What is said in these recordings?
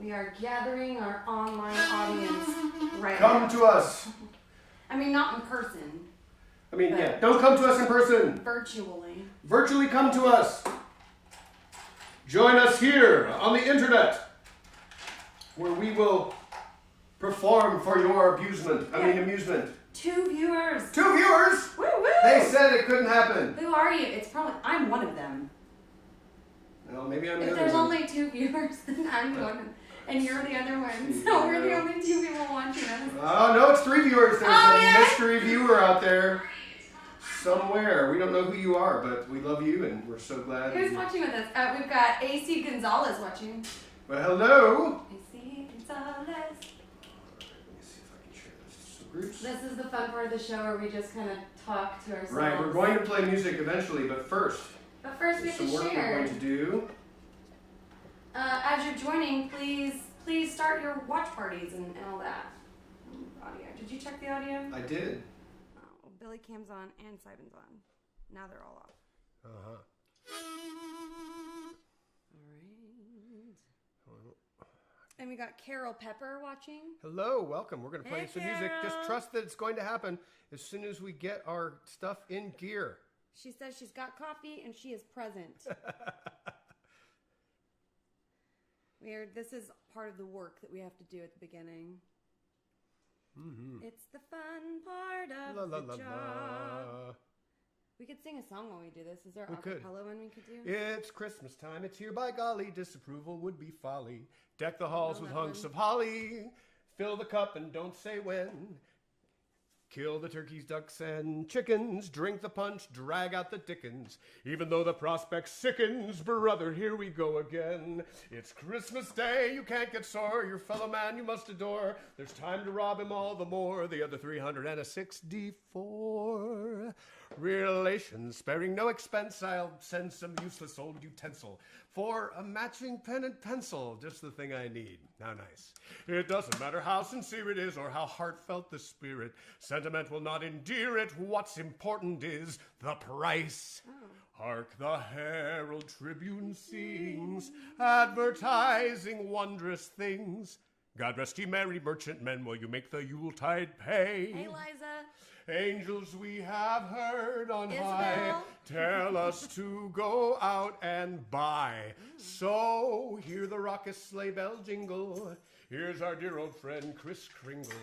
We are gathering our online audience right now. Come to us. I mean, not in person. I mean, yeah, don't come to us in person. Virtually. Virtually come to us. Join us here on the internet, where we will perform for your amusement. Amusement. 2 viewers. 2 viewers? Woo woo! They said it couldn't happen. Who are you? It's probably, I'm one of them. Well, maybe I'm the If other there's one. only 2 viewers, then I'm one of them. And you're the other one. So we're the only 2 people watching us. Oh, no, it's 3 viewers. There's a yeah? mystery viewer out there somewhere. We don't know who you are, but we love you, and we're so glad. Who's watching with us? We've got AC Gonzalez watching. Well, hello. AC Gonzalez. Let me see if I can share this to some groups. This is the fun part of the show where we just kind of talk to ourselves. Right, we're going to play music eventually, but first we have to some work share. we're going to do. As you're joining, please start your watch parties and all that. Audio. Did you check the audio? I did. Oh, Billy Cam's on and Simon's on. Now they're all off. Uh-huh. All right. And we got Carol Pepper watching. Hello, welcome. We're going to play Hey, some music. Just Carol. trust that it's going to happen as soon as we get our stuff in gear. She says she's got coffee and she is present. This is part of the work that we have to do at the beginning. Mm-hmm. It's the fun part of the job. We could sing a song while we do this. Is there a cappella one we could do? It's Christmas time. It's here by golly. Disapproval would be folly. Deck the halls with hunks of holly. Fill the cup and don't say when. Kill the turkeys, ducks, and chickens. Drink the punch, drag out the dickens. Even though the prospect sickens, brother, here we go again. It's Christmas Day, you can't get sore. Your fellow man you must adore. There's time to rob him all the more. The other 364 relations, sparing no expense. I'll send some useless old utensil for a matching pen and pencil. Just the thing I need. How nice. It doesn't matter how sincere it is or how heartfelt the spirit. Sentiment will not endear it. What's important is the price. Hark, the Herald Tribune sings, advertising wondrous things. God rest ye merry merchantmen, will you make the Yuletide pay? Hey, Liza. Angels we have heard on Isabel. high tell us to go out and buy. So hear the raucous sleigh bell jingle. Here's our dear old friend Kris Kringle,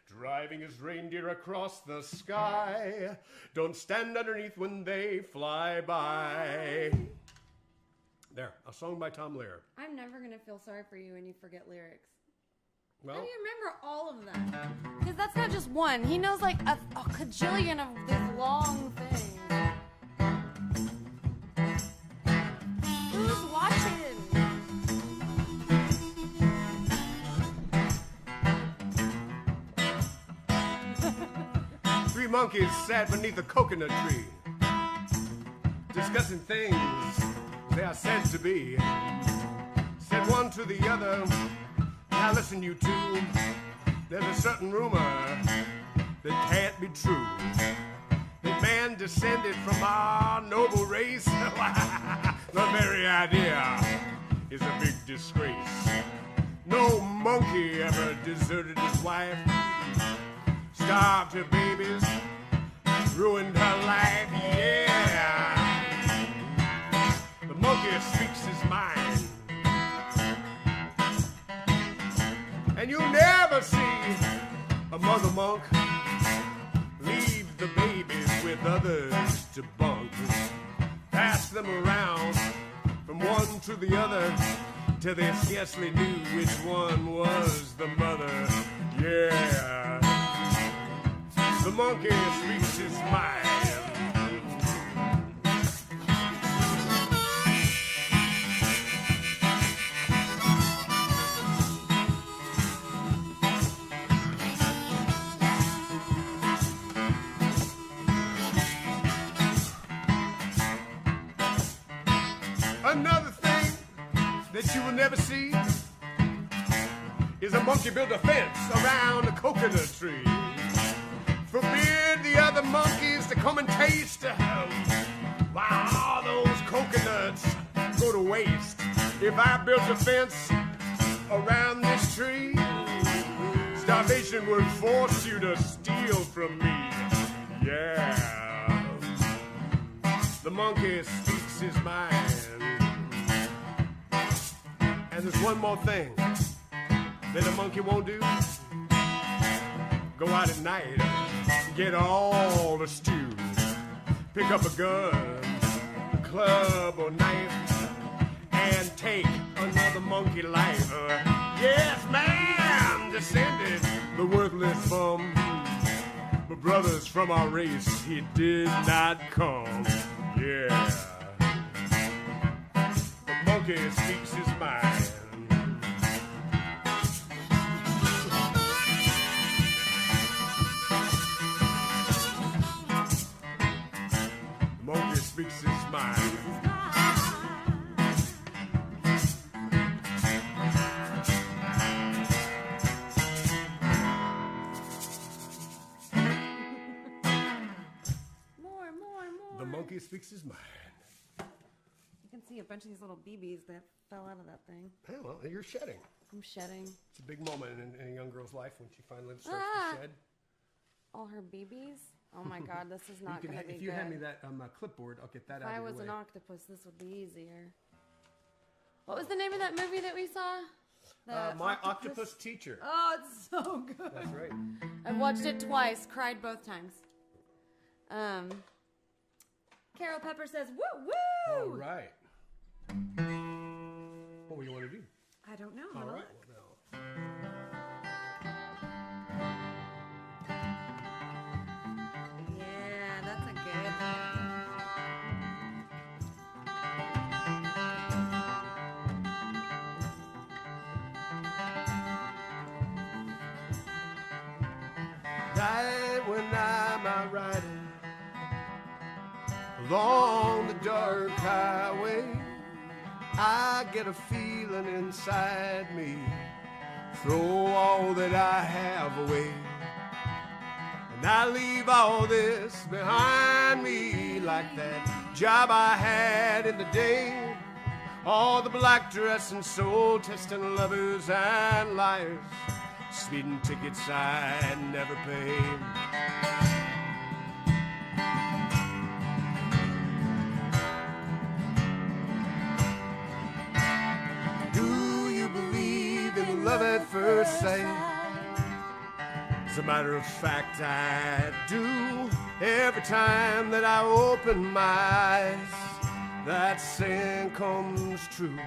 driving his reindeer across the sky. Don't stand underneath when they fly by. There, a song by Tom Lehrer. I'm never going to feel sorry for you when you forget lyrics. Well, How do you remember all of them? Because that's not just one. He knows like a cajillion of these long things. Who's watching? Three monkeys sat beneath a coconut tree, discussing things they are said to be. Said one to the other, now listen you two, there's a certain rumor that can't be true. That man descended from our noble race. The very idea is a big disgrace. No monkey ever deserted his wife, starved her babies, ruined her life, yeah. The monkey speaks his mind, and you'll never see a mother monk leave the babies with others to bunk. Pass them around from one to the other till they scarcely knew which one was the mother, yeah. The monkey speaks his mind. Another thing that you will never see is a monkey build a fence around a coconut tree. Forbid the other monkeys to come and taste while all those coconuts go to waste. If I built a fence around this tree. Starvation would force you to steal from me. Yeah. The monkey speaks his mind. And there's one more thing that a monkey won't do. Go out at night, get all the stew. Pick up a gun, a club or knife, and take another monkey life. Yes, ma'am, descended the worthless bum. But brothers from our race, he did not come. Yeah. The monkey speaks his mind. The monkey speaks his mind. The monkey speaks his mind. You can see a bunch of these little BBs that fell out of that thing. Hey, well, you're shedding. I'm shedding. It's a big moment in a young girl's life when she finally starts to shed. All her BBs? Oh my God, this is not going to be good. If you hand me that clipboard, I'll get that out of your way. If I was an octopus, this would be easier. What was the name of that movie that we saw? My Octopus Teacher. Oh, it's so good. That's right. I've watched it twice, cried both times. Carol Pepper says, woo, woo! All right. What do you want to do? I don't know. All right. Yeah, that's a good Night when I'm out riding along the dark highway, I get a feeling inside me, throw all that I have away, and I leave all this behind me, like that job I had in the day, all the black dress and soul testing lovers and liars, speeding tickets I never paid. Love at first sight. As a matter of fact, I do. Every time that I open my eyes, that saying comes true.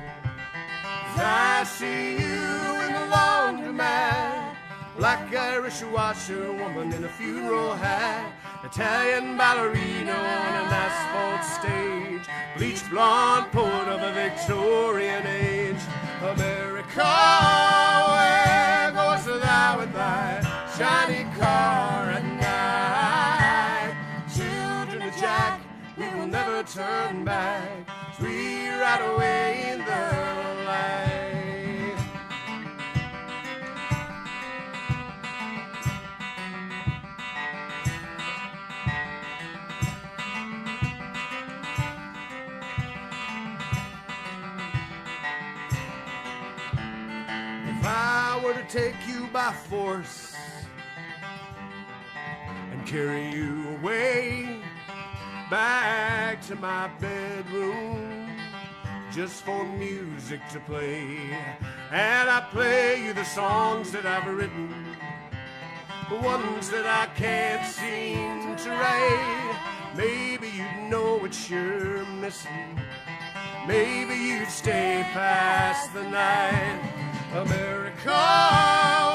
I see you in the laundromat, black Irish washerwoman in a funeral hat, Italian ballerina on an asphalt stage, bleached blonde poet of a Victorian age. America, where goes thou in thy shiny car at night? Children of Jack, we will never turn back, as we ride away in the light. If I were to take you by force and carry you away back to my bedroom just for music to play, and I play you the songs that I've written, the ones that I can't seem to write, maybe you'd know what you're missing, maybe you'd stay past the night. America,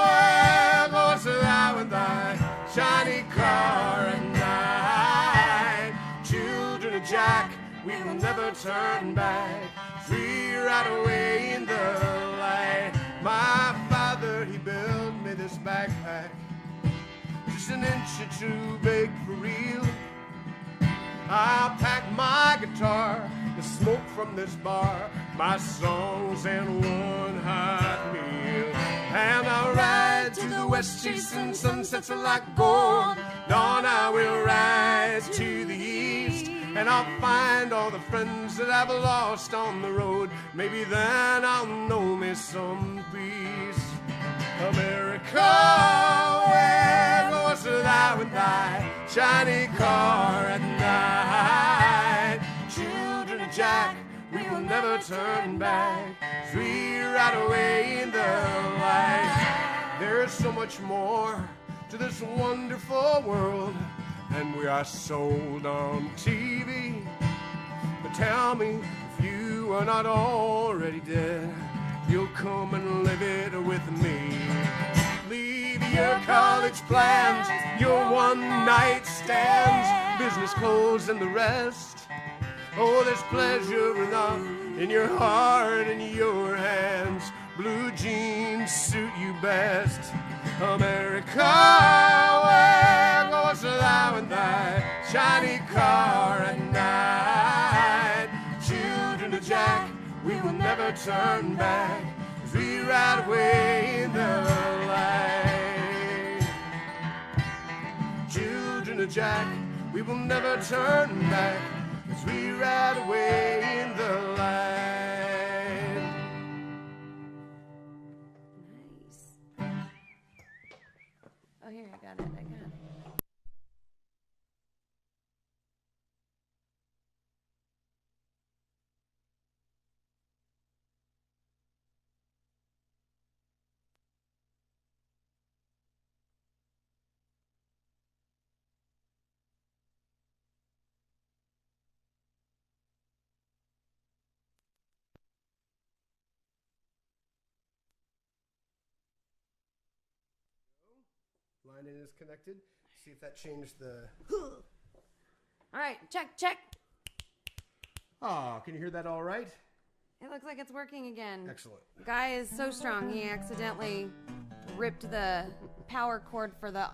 where goes thou in thy shiny car at night? Children of Jack, we will never turn back, as we ride away in the light. My father, he built me this backpack, just an inch or two big for real. I'll pack my guitar, the smoke from this bar, my songs and one hot meal, and I'll ride to the west chasing sunsets like gold. Dawn I will rise to the east, and I'll find all the friends that I've lost on the road. Maybe then I'll know me some peace. America, where goest thou in thy shiny car at night? Children of Jack, we will never turn back as we ride away in the light. There is so much more to this wonderful world than we are sold on TV. But tell me, if you are not already dead, you'll come and live it with me. Leave your college plans, your one-night stands, business clothes and the rest. Oh, there's pleasure enough in your heart and your hands. Blue jeans suit you best. America, where goest thou in thy shiny car at night? Children of Jack, we will never turn back as we ride away in the light. Children of Jack, we will never turn back as we ride away in the light. Nice. Oh, here, I got it. Line in is connected. See if that changed the... All right, check. Oh, can you hear that all right? It looks like it's working again. Excellent. Guy is so strong. He accidentally ripped the power cord for the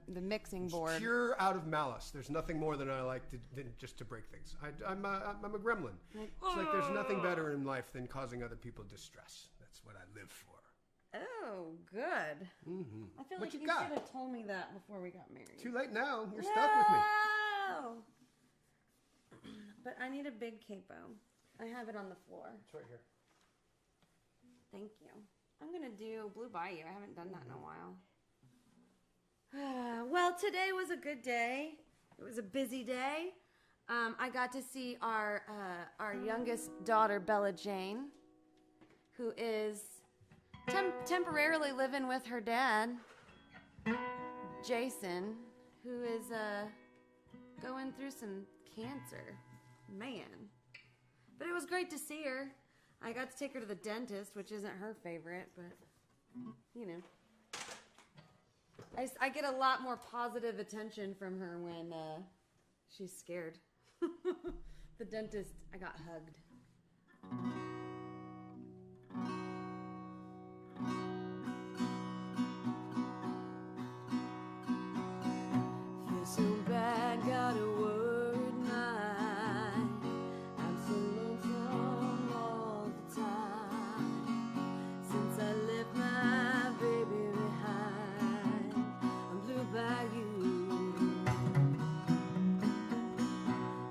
mixing board. Pure out of malice. There's nothing more than I like than just to break things. I'm a gremlin. It's like there's nothing better in life than causing other people distress. That's what I live for. Oh, good. Mm-hmm. I feel what like you got? should have told me that before we got married. Too late now. You're stuck with me. But I need a big capo. I have it on the floor. It's right here. Thank you. I'm going to do Blue Bayou. I haven't done that in a while. Well, today was a good day. It was a busy day. I got to see our youngest daughter, Bella Jane, who is temporarily living with her dad, Jason, who is going through some cancer. Man. But it was great to see her. I got to take her to the dentist, which isn't her favorite, but, you know. I get a lot more positive attention from her when she's scared. The dentist, I got hugged. Feel so bad, got a word night. I'm so lonesome all the time. Since I left my baby behind on Blue Bayou,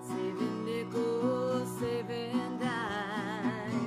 saving nickels, saving dimes.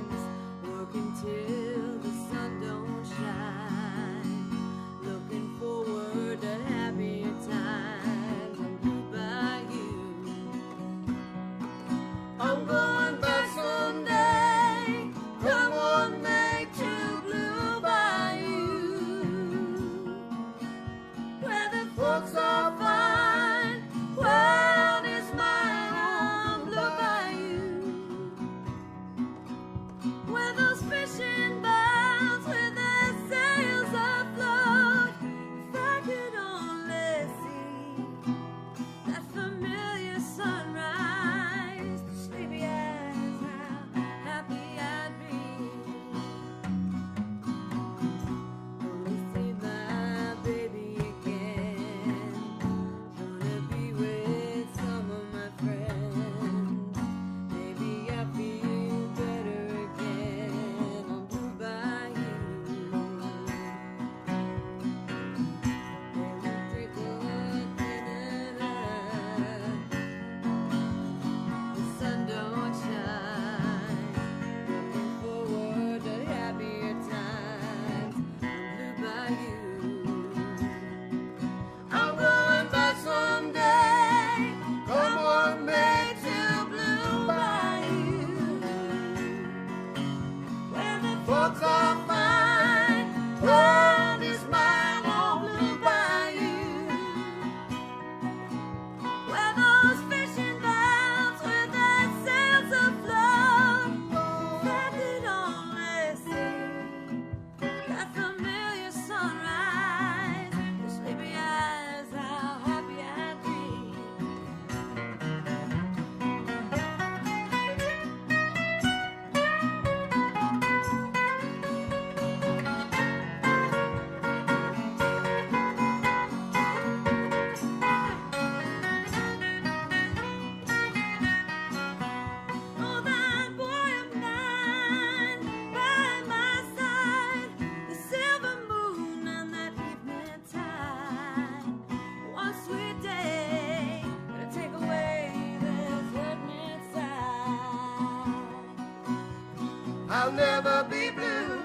never be blue.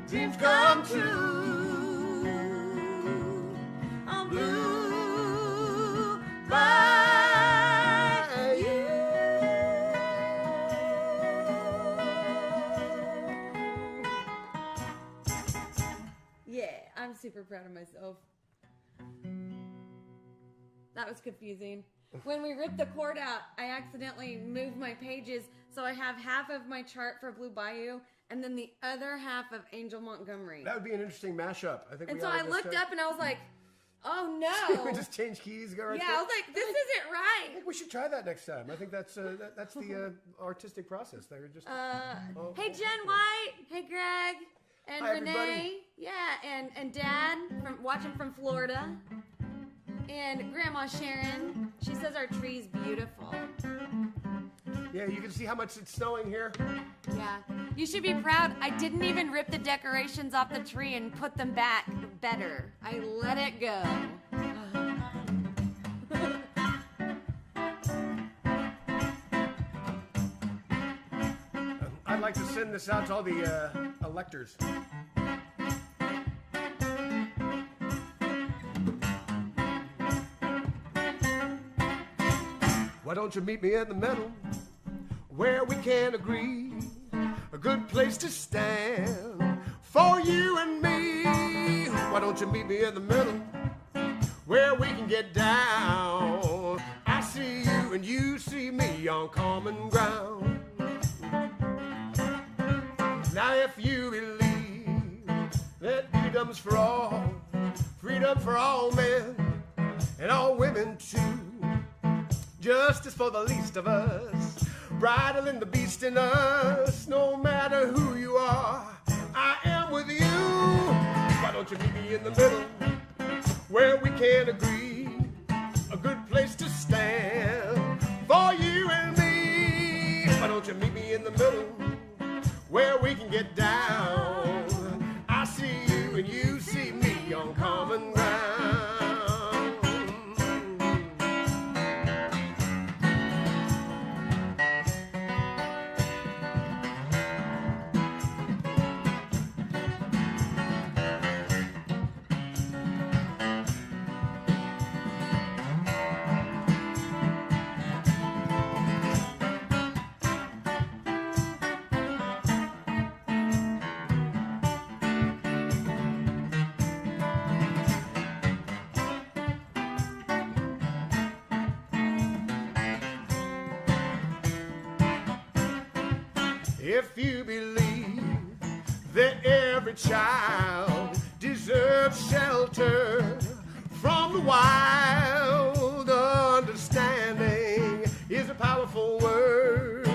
Dreams come true. I'm blue by you. Yeah, I'm super proud of myself. That was confusing. When we ripped the cord out, I accidentally moved my pages, so I have half of my chart for Blue Bayou and then the other half of Angel Montgomery. That would be an interesting mashup. I think. And so I looked up and I was like, "Oh no!" We just change keys. Go right yeah, there. I was like, "This isn't I right." think we should try that next time. I think that's the artistic process. They're just. Hey, Jen White. Hey, Greg. And Hi, Renee. everybody. Yeah, and Dad watching from Florida. And Grandma Sharon. She says our tree's beautiful. Yeah, you can see how much it's snowing here. Yeah. You should be proud. I didn't even rip the decorations off the tree and put them back better. I let it go. I'd like to send this out to all the electors. Why don't you meet me in the middle, where we can agree, a good place to stand for you and me. Why don't you meet me in the middle, where we can get down. I see you and you see me on common ground. Now if you believe that freedom's for all, freedom for all men and all women too, justice for the least of us, bridling the beast in us, no matter who you are, I am with you. Why don't you meet me in the middle, where we can agree, a good place to stand for you and me. Why don't you meet me in the middle, where we can get down. I see you and you see me on common ground. If you believe that every child deserves shelter from the wild, understanding is a powerful word.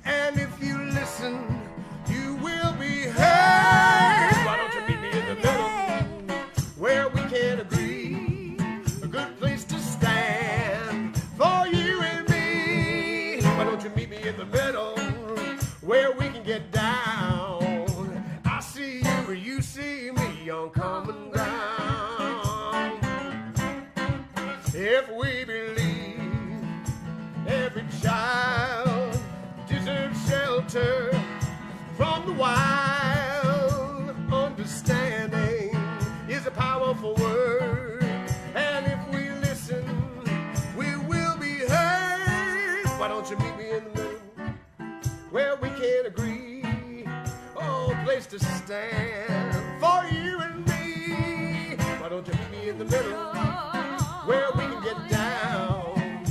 And if you listen, you will be heard. Why don't you meet me in the middle, where we can agree, a good place to stand for you and me. Why don't you meet me in the middle, where we can get down. I see you and you see me on common ground. If we believe every child deserves shelter from the wild, understanding is a powerful word. And if we listen, we will be heard. Why don't you meet me in the middle, where we can agree, oh, place to stand for you and me. Why don't you meet me in the middle, where we can get down.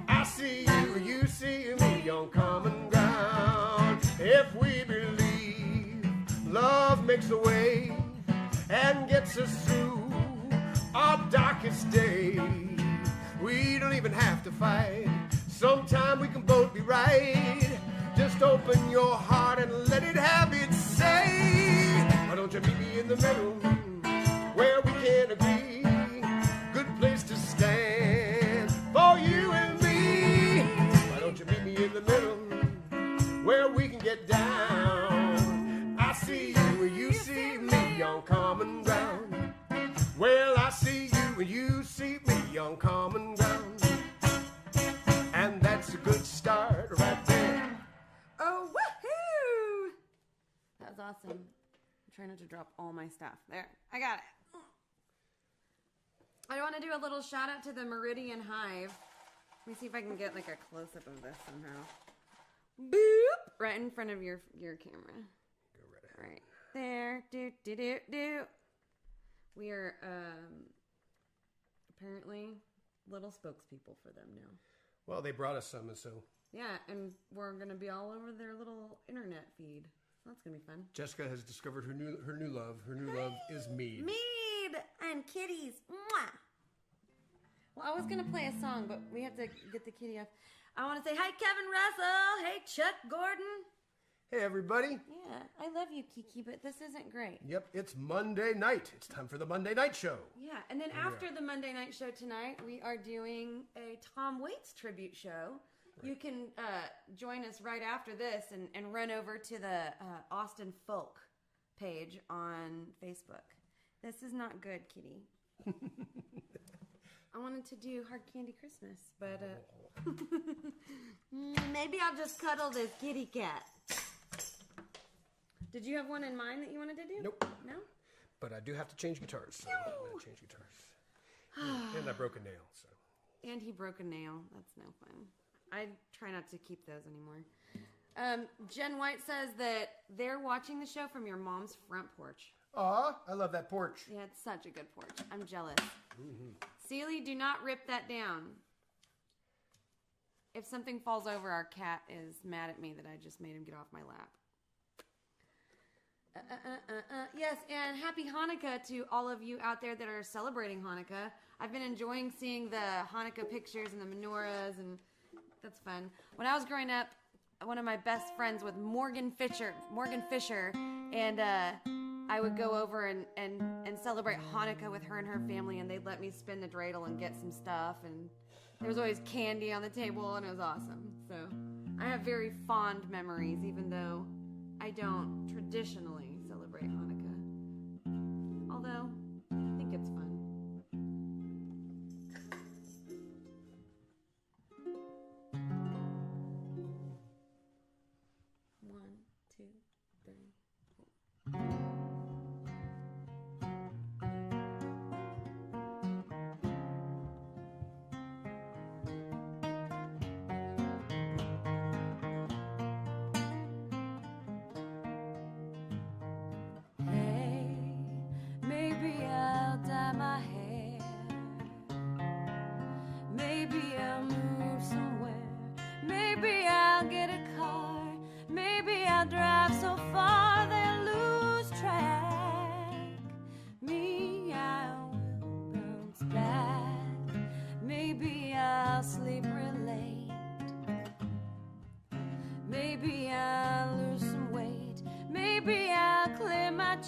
I see you and you see me on common ground. If we believe love makes a way and gets us through our darkest day, we don't even have to fight. Sometime we can both be right. Just open your heart and let it have its say. Why don't you meet me in the middle, where we can agree, good place to stand for you and me. Why don't you meet me in the middle, where we can get down. I see you and you see me on common ground. Well, I see you and you see me on common ground. And that's a good start right there. Oh, woohoo! I'm trying not to drop all my stuff. There, I got it. I want to do a little shout out to the Meridian Hive. Let me see if I can get like a close up of this somehow. Boop! Right in front of your camera. Go right ahead. Right there. Do. We are apparently little spokespeople for them now. Well, they brought us some, and so... Yeah, and we're going to be all over their little internet feed. So that's going to be fun. Jessica has discovered her new love. Her new love is mead. Mead and kitties. Mwah! Well, I was going to play a song, but we have to get the kitty off. I want to say, hi, Kevin Russell. Hey, Chuck Gordon. Hey, everybody. Yeah, I love you, Kiki, but this isn't great. Yep, it's Monday night. It's time for the Monday night show. Yeah, and then after the Monday night show tonight, we are doing a Tom Waits tribute show. Right. You can join us right after this and run over to the Austin Folk page on Facebook. This is not good, Kitty. I wanted to do Hard Candy Christmas, but maybe I'll just cuddle this kitty cat. Did you have one in mind that you wanted to do? Nope. No? But I do have to change guitars. So I'm going to change guitars. And I broke a nail. So. And he broke a nail. That's no fun. I try not to keep those anymore. Jen White says that they're watching the show from your mom's front porch. Aw, I love that porch. Yeah, it's such a good porch. I'm jealous. Mm-hmm. Celie, do not rip that down. If something falls over, our cat is mad at me that I just made him get off my lap. Yes, and happy Hanukkah to all of you out there that are celebrating Hanukkah. I've been enjoying seeing the Hanukkah pictures and the menorahs, and that's fun. When I was growing up, one of my best friends was Morgan Fisher, and I would go over and celebrate Hanukkah with her and her family, and they'd let me spin the dreidel and get some stuff, and there was always candy on the table, and it was awesome. So I have very fond memories, even though I don't traditionally celebrate Hanukkah. Although, I think it's fun. One, two, three, four.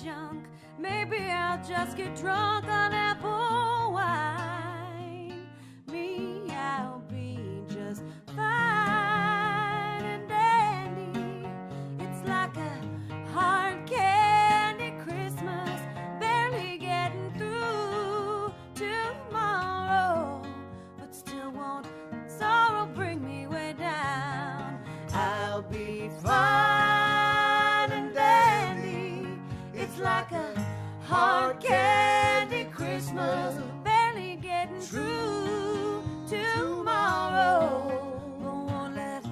Junk. Maybe I'll just get drunk on apple wine. Me, I'll be just fine and dandy. It's like a hard candy Christmas, barely getting through tomorrow, but still won't sorrow bring me way down. I'll be fine. Like a hard candy Christmas, barely getting through tomorrow, but won't let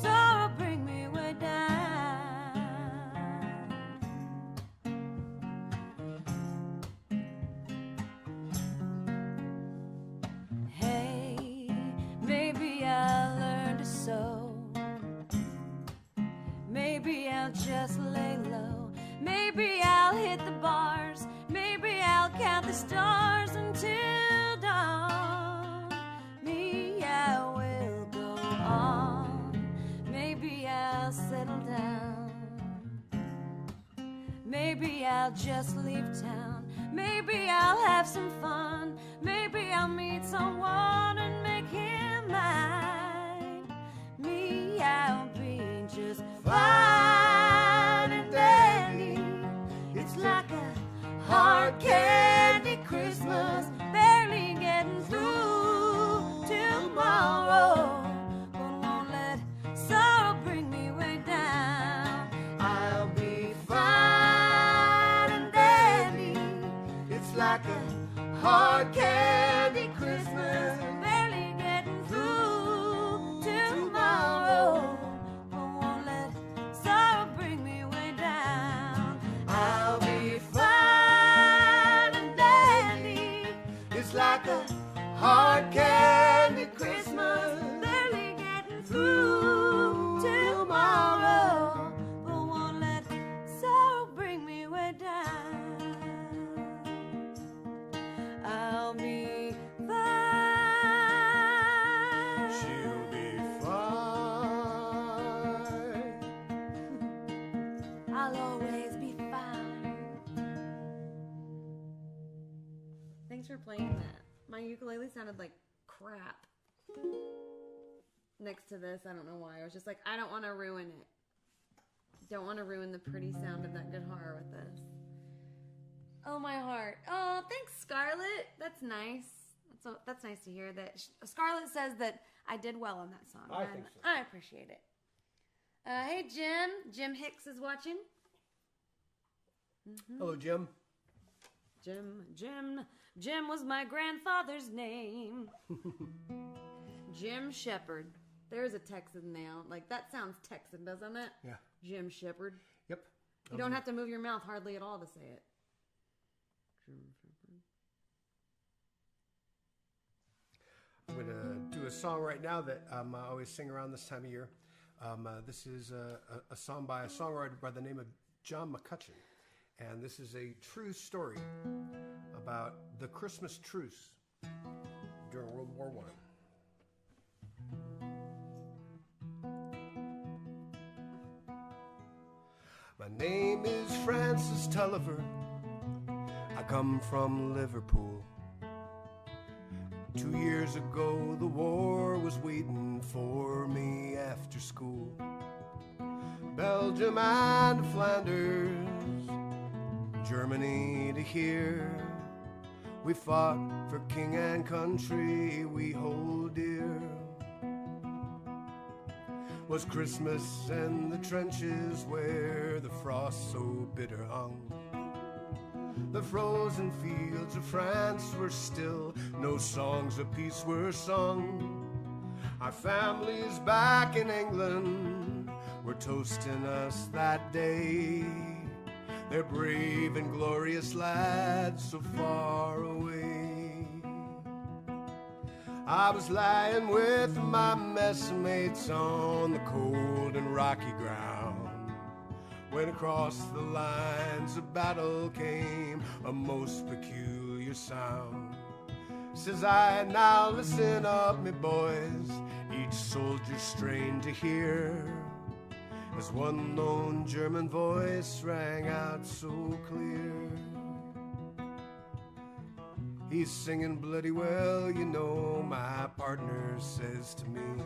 sorrow bring me way down. Hey, maybe I'll learn to sew. Maybe I'll just lay low. Maybe I'll hit the bars. Maybe I'll count the stars until dawn. Me, I will go on. Maybe I'll settle down. Maybe I'll just leave town. Maybe I'll have some fun. Maybe I'll meet someone and make him mine. Me, I'll be just fine and dandy. It's like a hard candy Christmas, barely getting through tomorrow, but won't let sorrow bring me way down. I'll be fine like a hard candy Christmas. Barely getting through tomorrow, but won't let sorrow bring me way down. I'll be Fine and dandy, It's like a hard candy Christmas. barely getting through tomorrow, but won't let sorrow bring me way down. I'll be fine. She'll be fine. I'll always be fine. Thanks for playing that. My ukulele sounded like crap next to this. I don't know why. I was just like, I don't want to ruin it. Don't want to ruin the pretty sound of that guitar with this. Oh, my heart. Oh, thanks, Scarlett. That's nice. That's nice to hear that. Scarlett says that I did well on that song. I think so. I appreciate it. Hey, Jim. Jim Hicks is watching. Hello, Jim. Jim was my grandfather's name. Jim Shepherd. There's a Texan now. Like, that sounds Texan, doesn't it? Yeah. Jim Shepherd. Yep. You don't have to move your mouth hardly at all to say it. Jim Shepherd. I'm going to do a song right now that I always sing around this time of year. This is a song by a songwriter by the name of John McCutcheon. And this is a true story about the Christmas truce during World War I. My name is Francis Tulliver. I come from Liverpool. 2 years ago, the war was waiting for me after school. Belgium and Flanders, Germany to here. We fought for king and country we hold dear. Was Christmas in the trenches where the frost so bitter hung. The frozen fields of France were still, no songs of peace were sung. Our families back in England were toasting us that day. They're brave and glorious lads so far away. I was lying with my messmates on the cold and rocky ground when across the lines of battle came a most peculiar sound. Says I, now listen up, me boys, each soldier strained to hear, as one lone German voice rang out so clear. He's singing bloody well, you know, my partner says to me.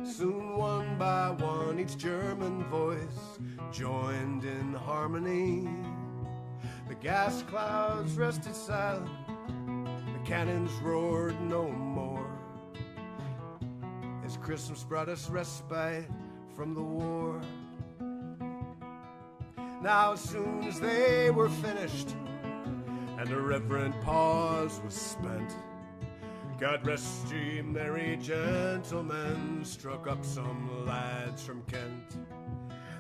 Soon one by one each German voice joined in harmony. The gas clouds rested silent, the cannons roared no more, as Christmas brought us respite from the war. Now as soon as they were finished and a reverent pause was spent, God rest ye merry gentlemen, struck up some lads from Kent.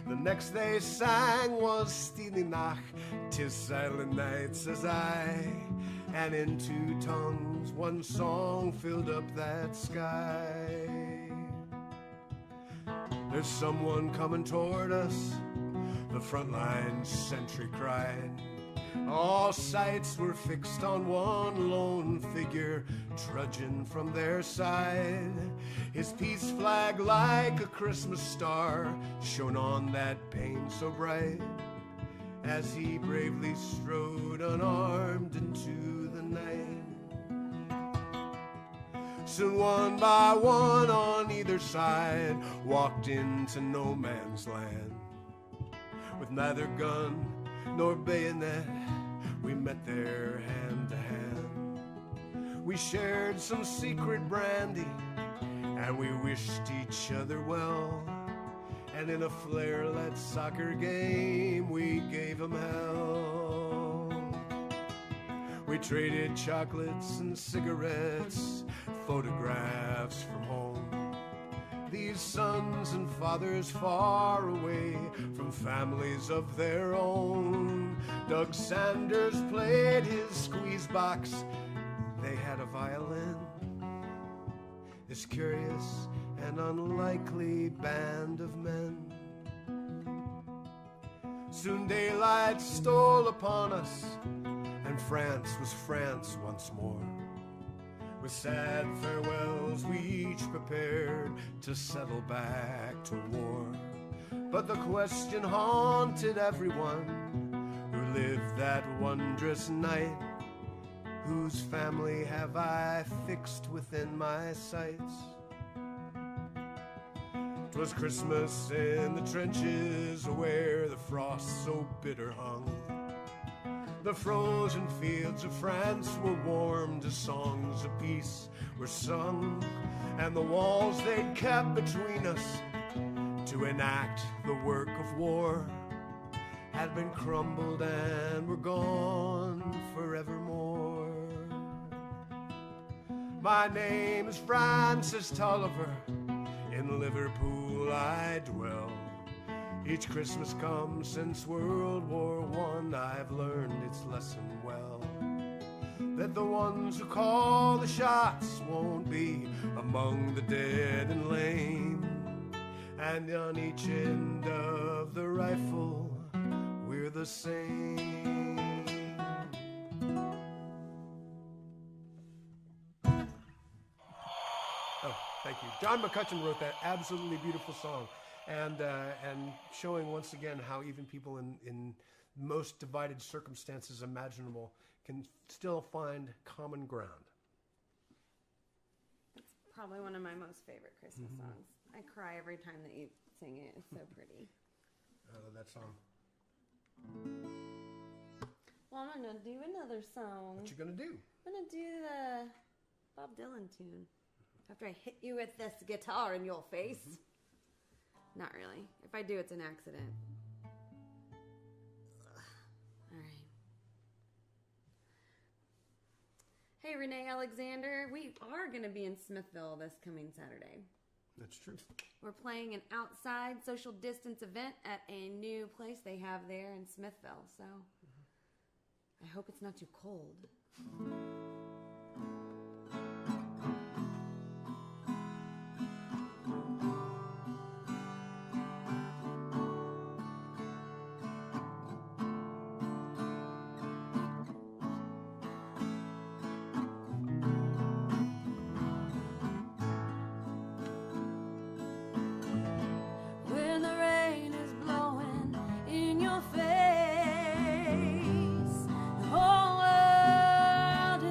The next they sang was Stille Nacht, 'tis silent night, says I, and in two tongues one song filled up that sky. There's someone coming toward us, the frontline sentry cried. All sights were fixed on one lone figure trudging from their side. His peace flag like a Christmas star shone on that pane so bright, as he bravely strode unarmed into the night. Soon one by one on either side walked into no man's land. With neither gun nor bayonet, we met there hand to hand. We shared some secret brandy, and we wished each other well. And in a flare-lit soccer game, we gave 'em hell. We traded chocolates and cigarettes, photographs from home. These sons and fathers far away from families of their own. Doug Sanders played his squeeze box. They had a violin. This curious and unlikely band of men. Soon daylight stole upon us, and France was France once more. With sad farewells we each prepared to settle back to war. But the question haunted everyone who lived that wondrous night: whose family have I fixed within my sights? 'Twas Christmas in the trenches where the frost so bitter hung. The frozen fields of France were warmed as songs of peace were sung, and the walls they'd kept between us to enact the work of war had been crumbled and were gone forevermore. My name is Francis Tulliver, in Liverpool I dwell. Each Christmas come since World War I, I've learned its lesson well. That the ones who call the shots won't be among the dead and lame. And on each end of the rifle, we're the same. Oh, thank you. John McCutcheon wrote that absolutely beautiful song. And showing once again how even people in most divided circumstances imaginable can still find common ground. It's probably one of my most favorite Christmas songs. I cry every time that you sing it. It's so pretty. I love that song. Well, I'm going to do another song. What you gonna do? I'm going to do the Bob Dylan tune. After I hit you with this guitar in your face. Not really. If I do, it's an accident. All right. Hey, Renee Alexander. We are going to be in Smithville this coming Saturday. That's true. We're playing an outside social distance event at a new place they have there in Smithville. So I hope it's not too cold. The whole world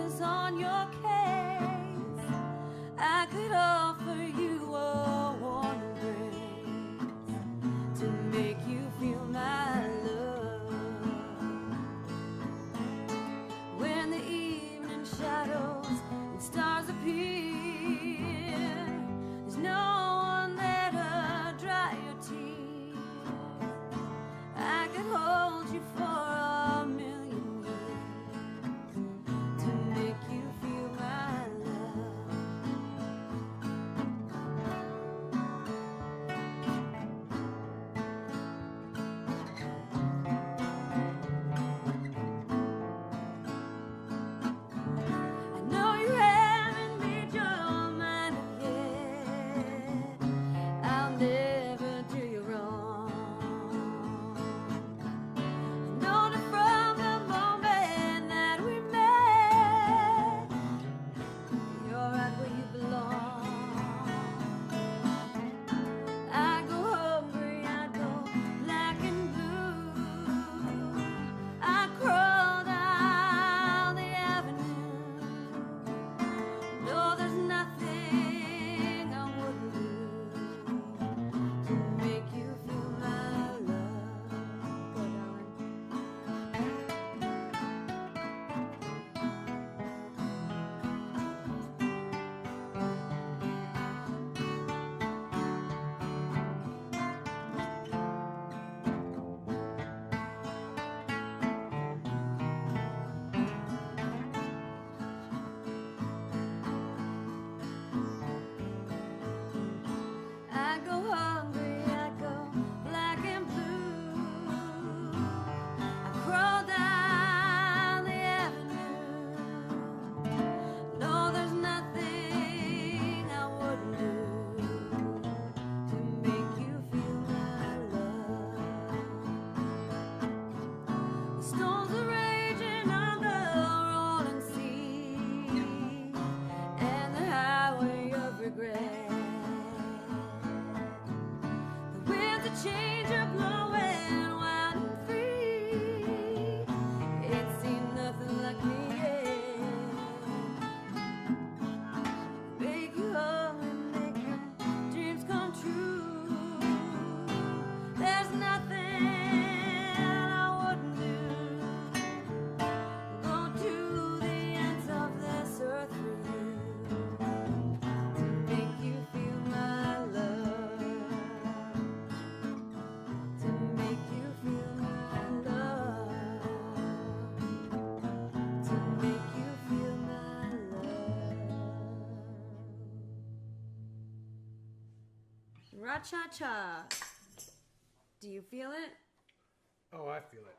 cha-cha. Do you feel it? Oh, I feel it.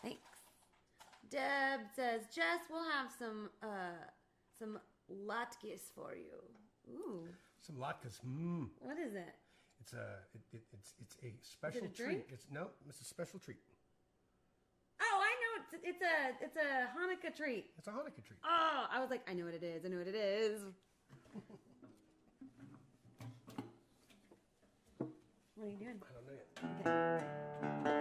Thanks. Deb says, Jess, we'll have some latkes for you. Ooh. Some latkes. What is it? It's a special Is it a drink? treat. It's a special treat. Oh, I know. It's a Hanukkah treat. It's a Hanukkah treat. Oh, I was like, I know what it is. I know what it is. What are you doing? I don't know yet. Okay.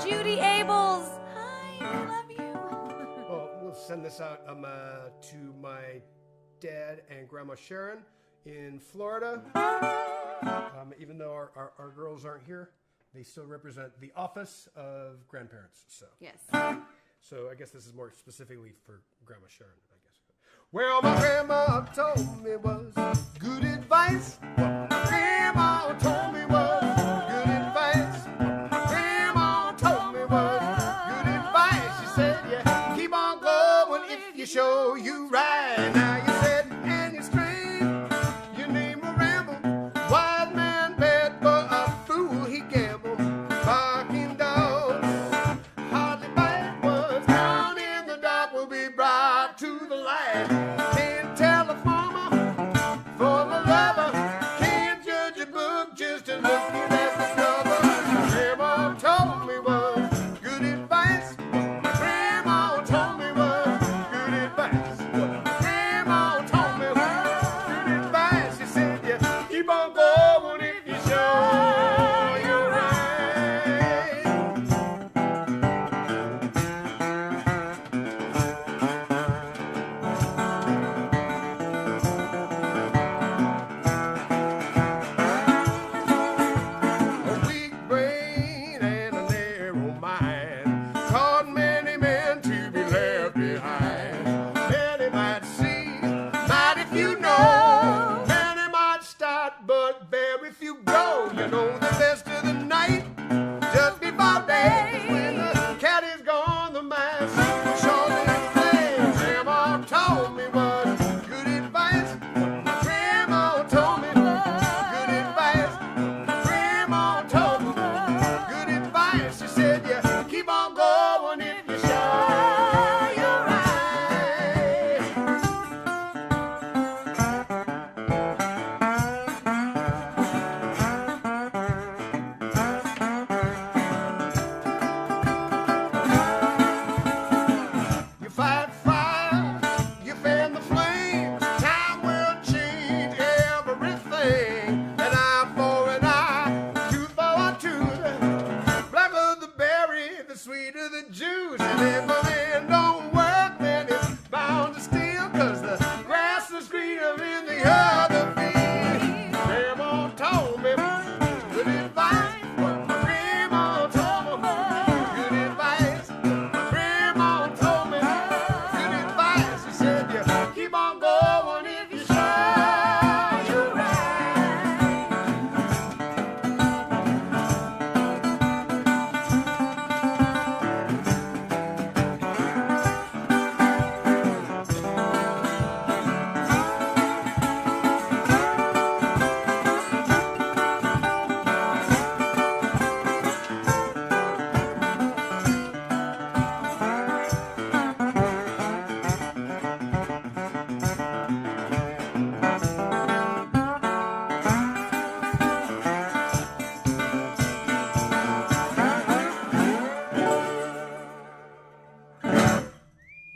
Judy Abels. Hi, I love you. Well, we'll send this out to my dad and Grandma Sharon in Florida. Even though our girls aren't here, they still represent the office of grandparents. So Yes. So I guess this is more specifically for Grandma Sharon, I guess. Well, my grandma told me was good advice. What my grandma told me was good advice. What my grandma told me was good advice. She said, yeah, keep on going if you show you right. Now you said, and you're straight, your name will ramble. Wise man bet, but a fool he gambled. Barking dogs, hardly bite was down in the dark will be brought to the light. Can't tell a farmer from a lover. Can't judge a book just to looking at the cover. Grandma told me was good advice. What my grandma told me was good advice. What my grandma told me was good advice. She said, yeah, keep on going if you show you're right. A weak brain and a narrow mind taught many men to be left behind. Many might see, mighty few know. Many might start, but very few go. You know the best of the night, just before day. When the cat is gone, the mice will surely play. Grandma told me was good advice. What my grandma told me was good advice. What my grandma told me was good advice. She said, yeah, keep on going if you show you're right. You fight fire, you fan the flames. Time will change everything. An eye for an eye, tooth for a tooth. Blacker the berry, the sweeter the juice. And if a man don't work, then it's bound to steal. 'Cause the grass is greener in the other field. Grandma told me good advice. What my grandma told me good advice. What my grandma told me good advice. She said, yeah, keep on going if you show you're right.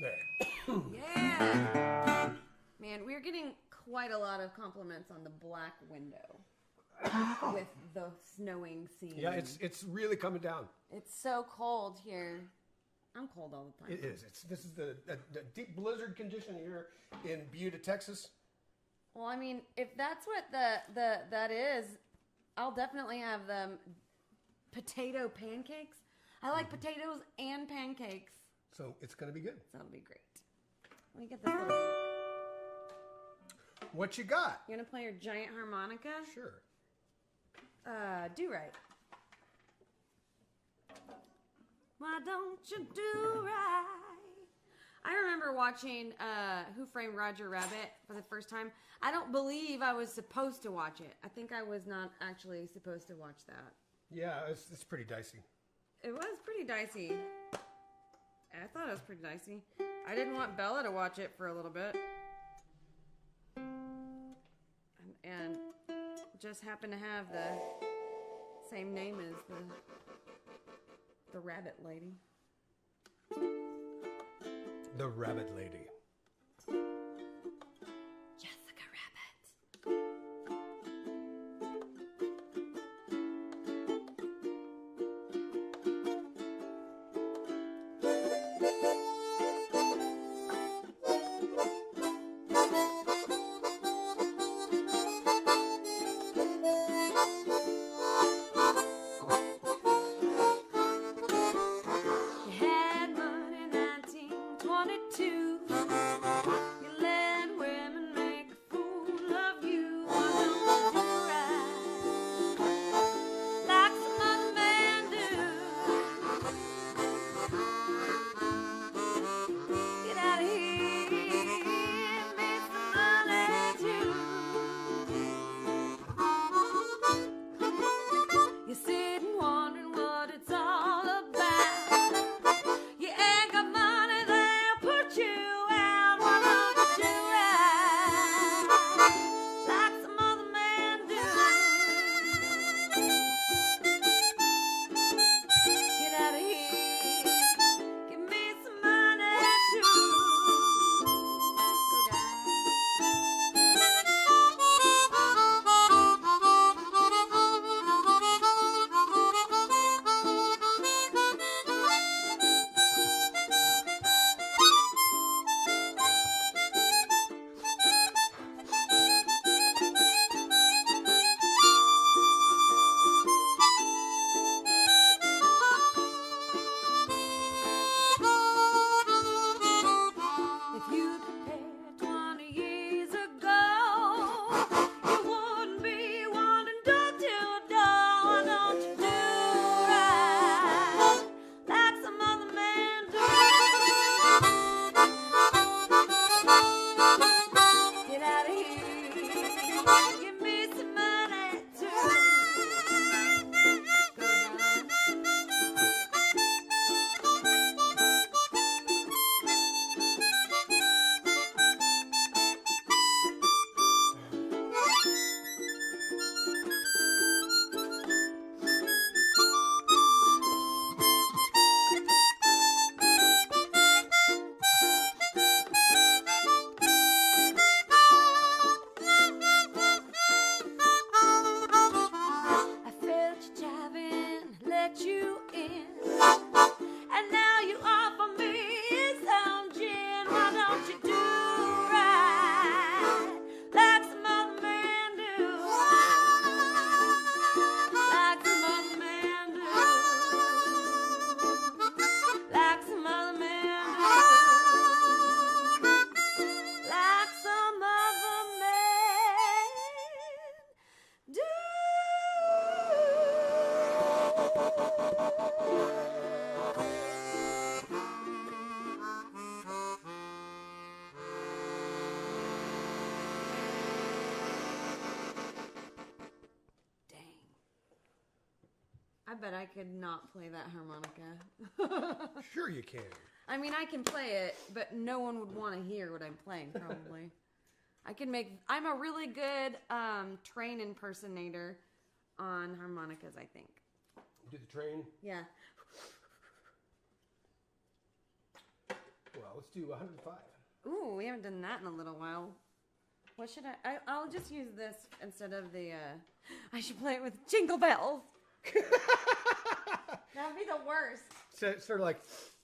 There. Yeah. Man, we're getting quite a lot of compliments on the black window with the snowing scene. Yeah, it's really coming down. It's so cold here. I'm cold all the time. It is. This is the deep blizzard condition here in Bayou, Texas. Well, I mean, if that's what that is, I'll definitely have them potato pancakes. I like potatoes and pancakes, So it's going to be good. so that'll be great. Let me get this little. What you got? You gonna play your giant harmonica? Sure. Do right. Why don't you do right? I remember watching Who Framed Roger Rabbit for the first time. I don't believe I was supposed to watch it. I think I was not actually supposed to watch that. Yeah, it's pretty dicey. It was pretty dicey. I thought it was pretty dicey. I didn't want Bella to watch it for a little bit. And just happened to have the same name as the rabbit lady. The rabbit lady. Jessica Rabbit. You had money in 1922. You let women make a fool of you. Why don't you do right like some other men do? Get out of here, make some money too. You're sitting wondering what it's all about. You ain't got money, they'll put you out. Why don't you do right like some other men do? Get out of here, give me some money too. Go If you compared 20 years ago, you wouldn't be wanting door to door. Why don't you do right like some other men do? Get out of here, give me some money too. Go down. I felt you driving, let you in, and now you offer me some gin. Why don't you do right like some other men do? Like some other men do. Like some other men do. Like some other men do. Dang. I bet I could not play that harmonica. Sure you can. I mean, I can play it, but no one would want to hear what I'm playing, probably. I'm a really good train impersonator on harmonicas, I think. Do the train. Yeah. Well, let's do 105. Ooh, we haven't done that in a little while. What should I'll just use this instead of the, I should play it with Jingle Bells. That'd be the worst. So, sort of like,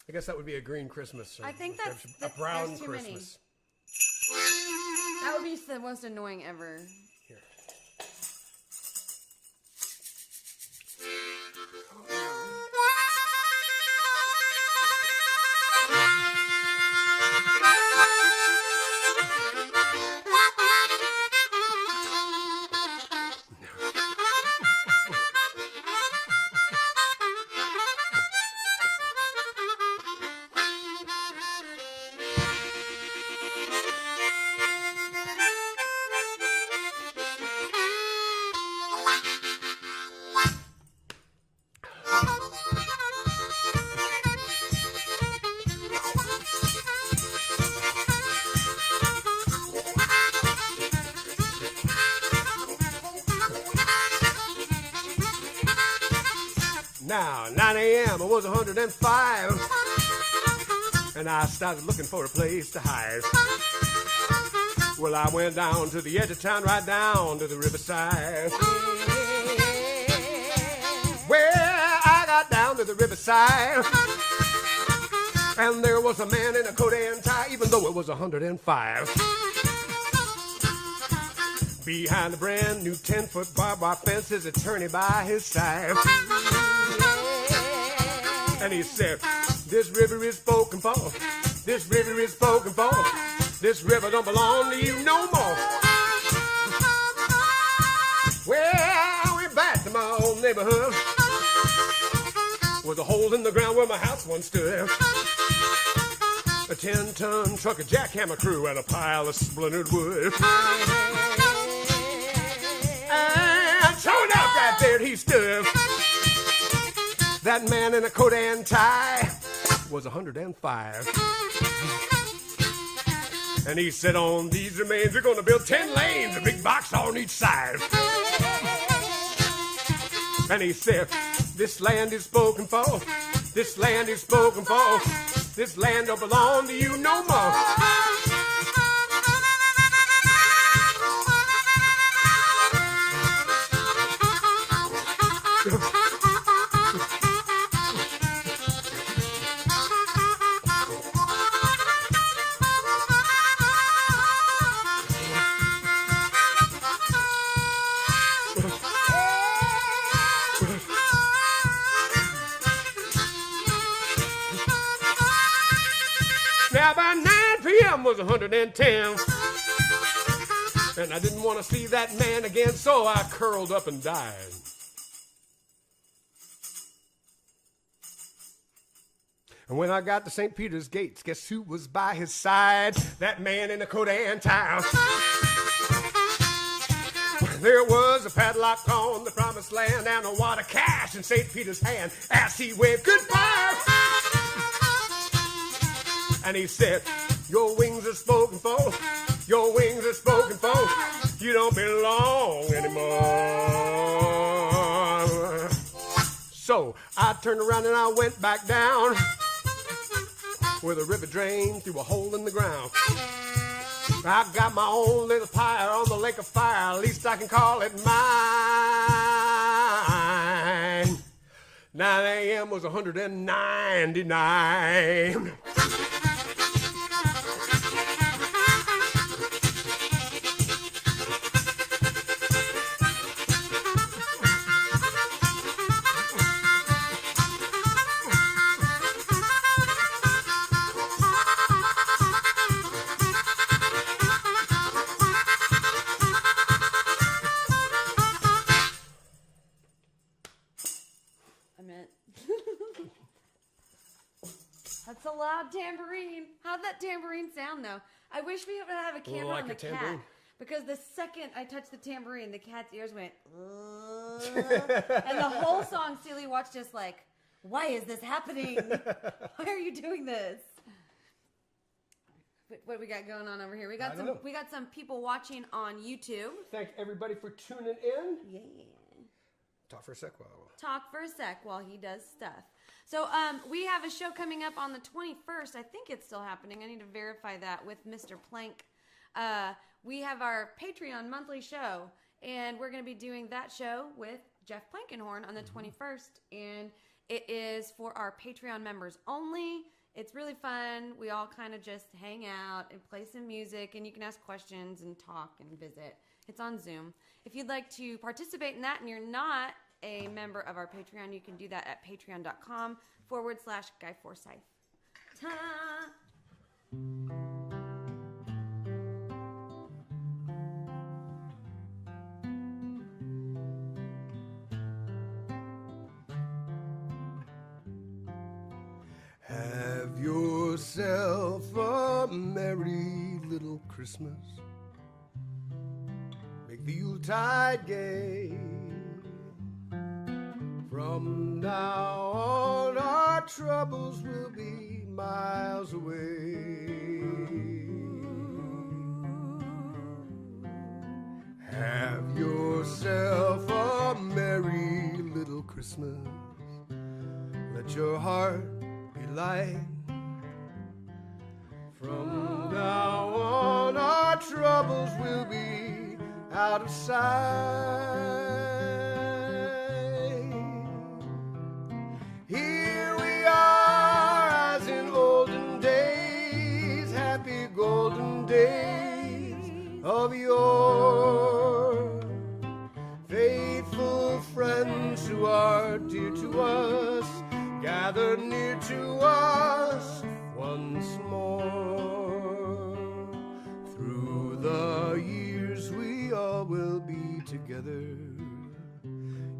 I guess that would be a green Christmas. I think that's a brown there's too many. Christmas. That would be the most annoying ever. Here. Now, 9 a.m. it was 105, and I started looking for a place to hide. Well, I went down to the edge of town, right down to the riverside. Well, I got down to the riverside, and there was a man in a coat and tie, even though it was 105. Behind the brand new 10-foot barbed wire fence, his attorney by his side. And he said, this river is spoken for. This river is spoken for. This river don't belong to you no more. Well, I went back to my old neighborhood. Was a hole in the ground where my house once stood. A 10-ton truck, a jackhammer crew, and a pile of splintered wood. And sure enough, right there he stood. That man in a coat and tie was 105. And he said, on these remains, we're going to build 10 lanes, a big box on each side. And he said, this land is spoken for. This land is spoken for. This land don't belong to you no more. Now by 9 p.m. was 110, and I didn't want to see that man again, so I curled up and died. And when I got to St. Peter's gates, guess who was by his side? That man in the coat and tie. There was a padlock on the promised land and a wad of cash in St. Peter's hand as he waved goodbye. And he said, your wings are spoken for. Your wings are spoken for. You don't belong anymore. So I turned around and I went back down where the river drained through a hole in the ground. I got my own little pyre on the lake of fire. At least I can call it mine. 9 a.m. was 199. That's a loud tambourine. How'd that tambourine sound, though? I wish we would have a camera like on the a tambourine? cat. Because the second I touched the tambourine, the cat's ears went, and the whole song, Steely watched us like, why is this happening? Why are you doing this? What do we got going on over here? We got some people watching on YouTube. Thank everybody for tuning in. Yeah. Talk for a sec while he does stuff. So we have a show coming up on the 21st. I think it's still happening. I need to verify that with Mr. Plank. We have our Patreon monthly show, and we're going to be doing that show with Jeff Plankenhorn on the 21st, and it is for our Patreon members only. It's really fun. We all kind of just hang out and play some music, and you can ask questions and talk and visit. It's on Zoom. If you'd like to participate in that and you're not a member of our Patreon, you can do that at patreon.com/Guy Forsyth. Ta! Have yourself a merry little Christmas. Make the Yuletide gay. From now on, our troubles will be miles away. Have yourself a merry little Christmas. troubles will be out of sight. Here we are as in olden days, happy golden days of yore. Faithful friends who are dear to us, gather near to us once more. Through the years we all will be together,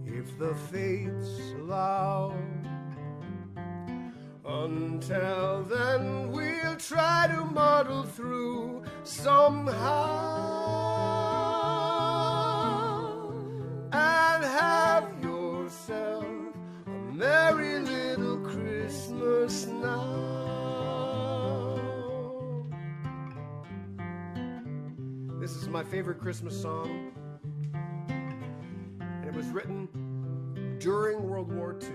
if the fates allow. Until then we'll try to muddle through somehow, and have yourself a merry little Christmas now. This is my favorite Christmas song, and it was written during World War II.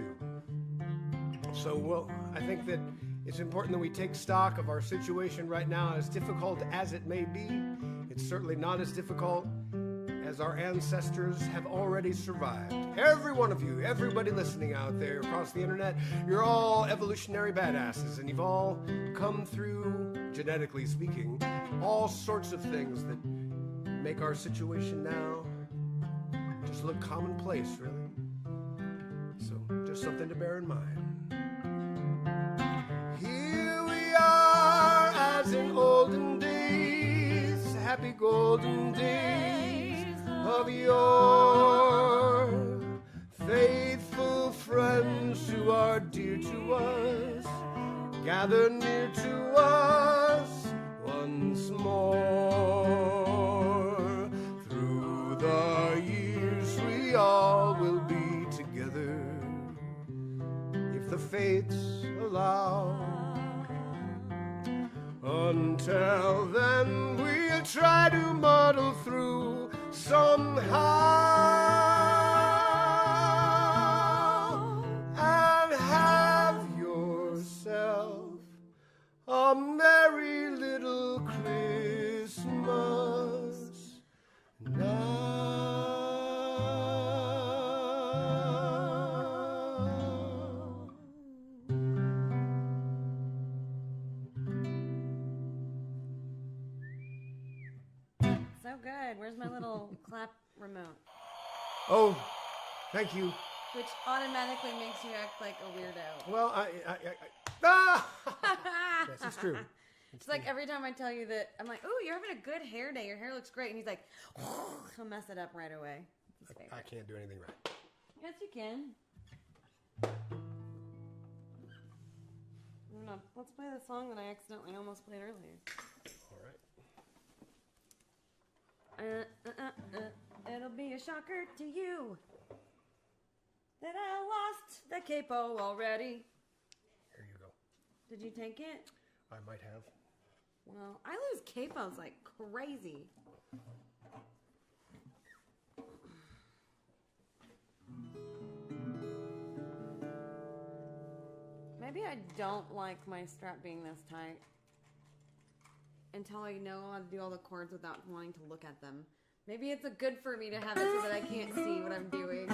So, well, I think that it's important that we take stock of our situation right now, as difficult as it may be. It's certainly not as difficult as our ancestors have already survived. Every one of you, everybody listening out there across the internet, you're all evolutionary badasses, and you've all come through, genetically speaking, all sorts of things that make our situation now just look commonplace, really. So, just something to bear in mind. Here we are as in olden days, happy golden days of yore. Faithful friends who are dear to us, gather near to us once more. Through the years we all will be together, if the fates allow. Until then we'll try to muddle through somehow, and have yourself a merry little Christmas now. So good. Where's my little clap remote? Oh, thank you. Which automatically makes you act like a weirdo. Well, ah! Yes, it's true. It's like every time I tell you that, I'm like, "Ooh, you're having a good hair day. Your hair looks great." And he's like, he'll mess it up right away. It's his favorite. I can't do anything right. Yes, you can. No, let's play the song that I accidentally almost played earlier. All right. It'll be a shocker to you that I lost the capo already. Here you go. Did you take it? I might have. Well, I lose capos like crazy. Maybe I don't like my strap being this tight until I know how to do all the chords without wanting to look at them. Maybe it's a good for me to have it so that I can't see what I'm doing.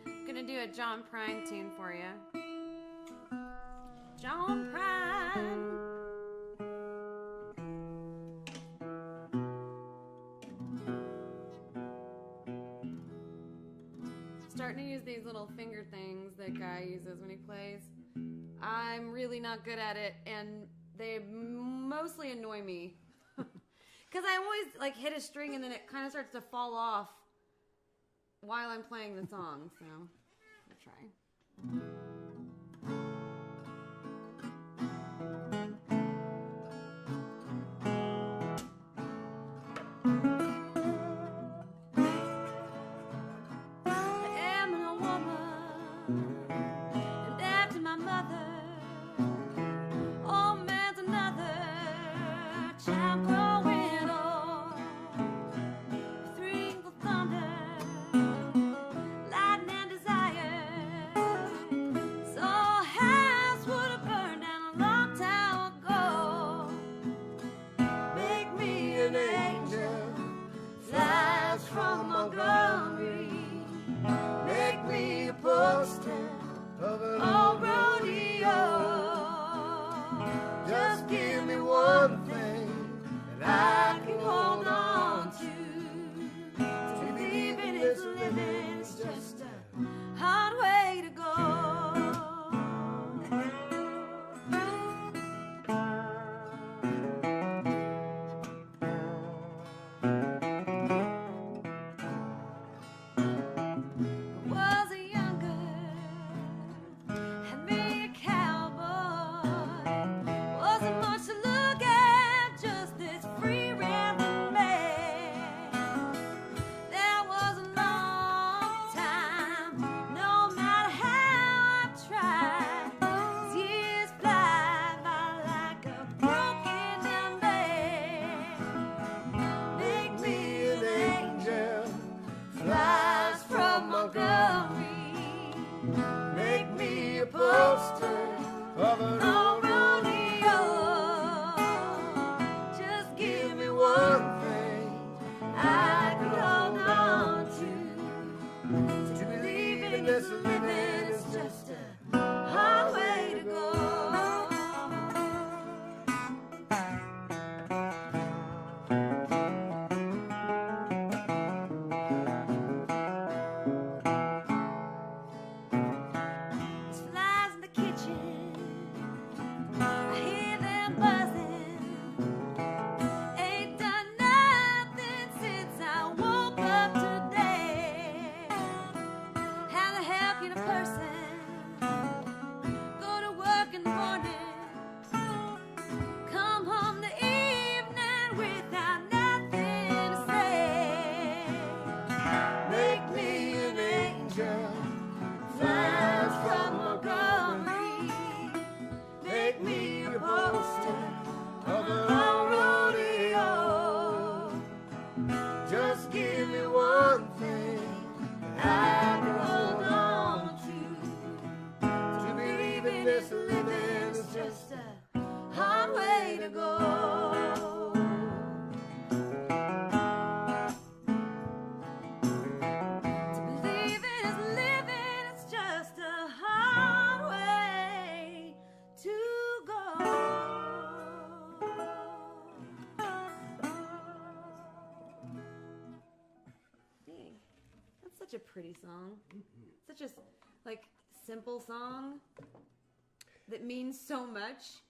I'm gonna do a John Prine tune for you. John Prine. Starting to use these little finger things that Guy uses when he plays. I'm really not good at it, and they mostly annoy me. Because I always like hit a string and then it kind of starts to fall off while I'm playing the song, so I'll try. living is just a hard way to go. To believe is living is just a hard way to go. Dang, that's such a pretty song. Such a like simple song that means so much.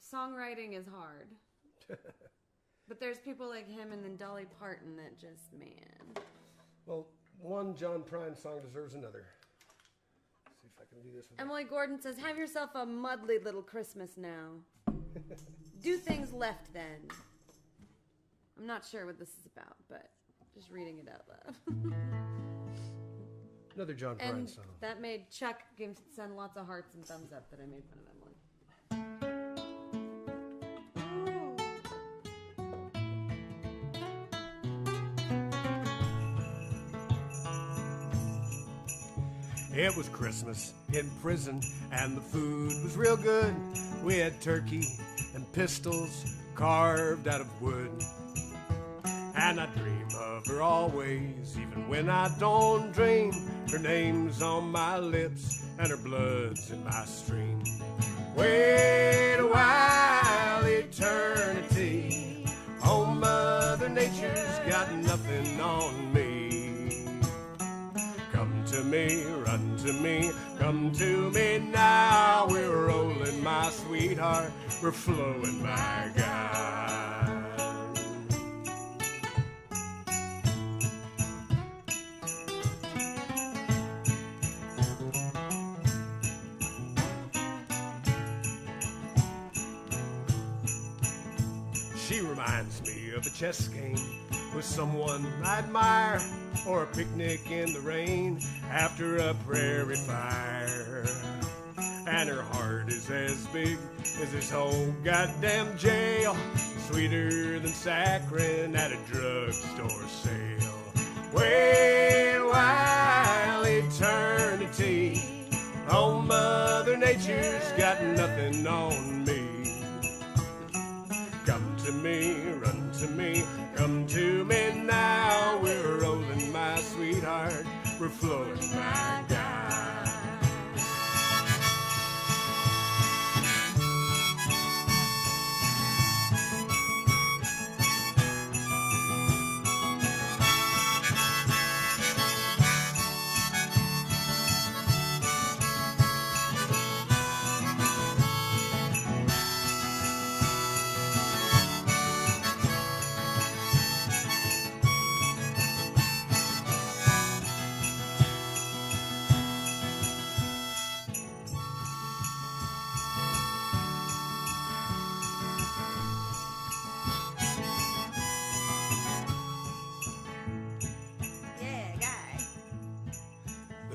Songwriting is hard. But there's people like him and then Dolly Parton that just, man. Well, one John Prine song deserves another. Let's see if I can do this. Emily Gordon says, have yourself a muddly little Christmas now. Do things left then. I'm not sure what this is about, but just reading it out loud. Another John Prine And song. that made Chuck send lots of hearts and thumbs up that I made fun of Emily. It was Christmas in prison, and the food was real good. We had turkey and pistols carved out of wood. And I dream of her always, even when I don't dream. Her name's on my lips, and her blood's in my stream. Wait a while, eternity. Oh, Mother Nature's got nothing on me. Come to me, run to me, come to me now. We're rolling, my sweetheart, we're flowing, my God. She reminds me of a chess game with someone I admire, or a picnic in the rain after a prairie fire. And her heart is as big as this whole goddamn jail, sweeter than saccharin at a drugstore sale. Wait a while, eternity. Oh, Mother Nature's got nothing on me. Come to me, run to me, come to me now. We're rolling, my sweetheart, we're flowing, my God.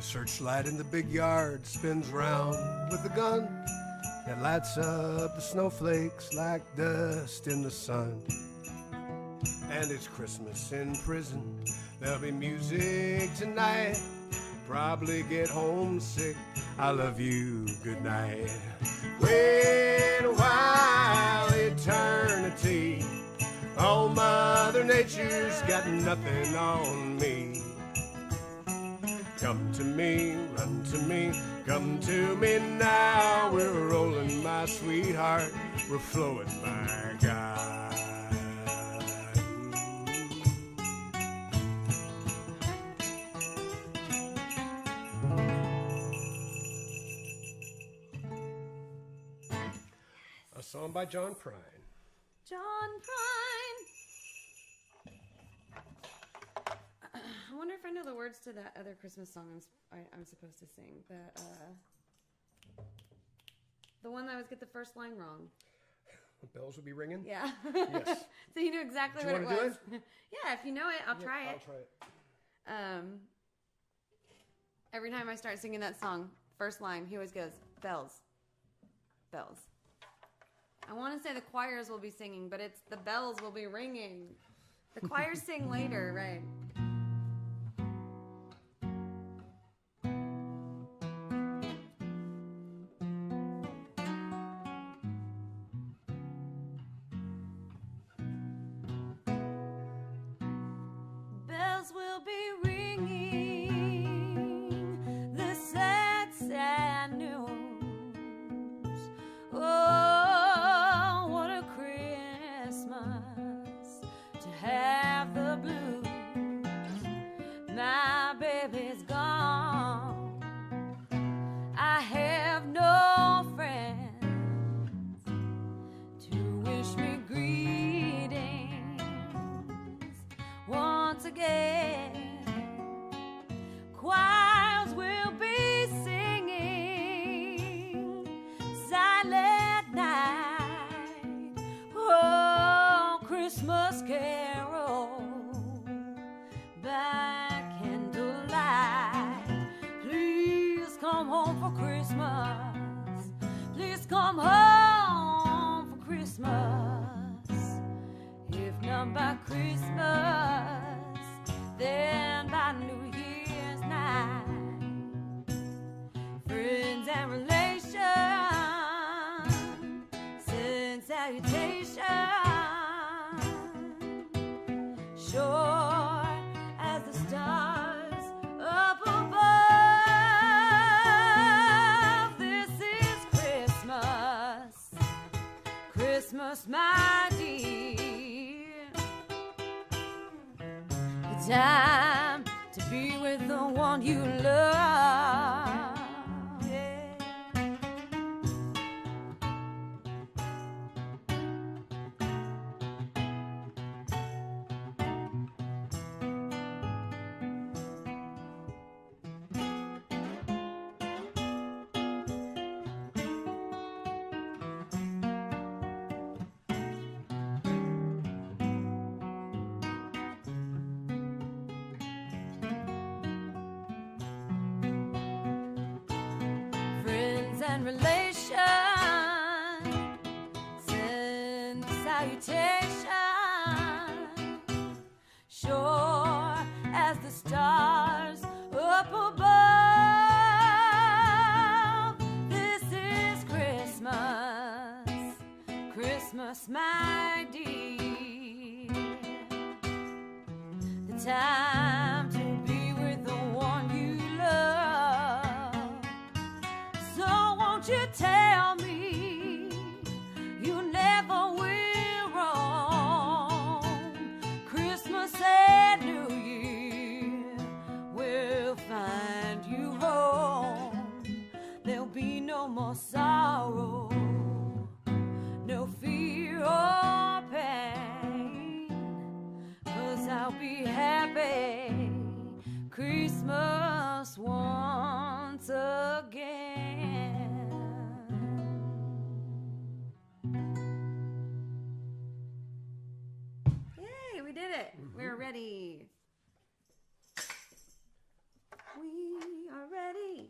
Searchlight in the big yard spins round with a gun that lights up the snowflakes like dust in the sun. And it's Christmas in prison, there'll be music tonight. Probably get homesick, I love you, good night. Wait a while, eternity. Oh, Mother Nature's got nothing on me. Come to me, run to me, come to me now. We're rolling, my sweetheart, we're flowing, my God. A song by John Prine. John Prine. I wonder if I know the words to that other Christmas song I'm supposed to sing. The one that I always get the first line wrong. The bells will be ringing? Yeah. Yes. So you knew exactly Do what you it want was. to do it? Yeah, if you know it, I'll try it. I'll try it. Every time I start singing that song, first line, he always goes, bells. Bells. I want to say the choirs will be singing, but it's the bells will be ringing. The choirs sing later, right? bells will be ringing the sad, sad news. Oh, what a Christmas to have the blues. My baby's gone. I have no friends to wish me greetings once again. Choirs will be singing Silent Night. Oh, Christmas carol by candlelight. Please come home for Christmas. Please come home for Christmas. If not by Christmas, then by New Year's night. Friends and relations send salutation. Sure as the stars up above. This is Christmas, Christmas, my dear. The time to be with the one you love. Yeah. Friends and relations send salutation. Sure as the stars up above. This is Christmas, Christmas, my dear. The time to be with the one you love. So won't you tell me you never will roam? Christmas and New Year will find you home. There'll be no more sorrow, no fear or pain, 'cause I'll be happy Christmas once again. Yay, we did it. We're ready. We are ready.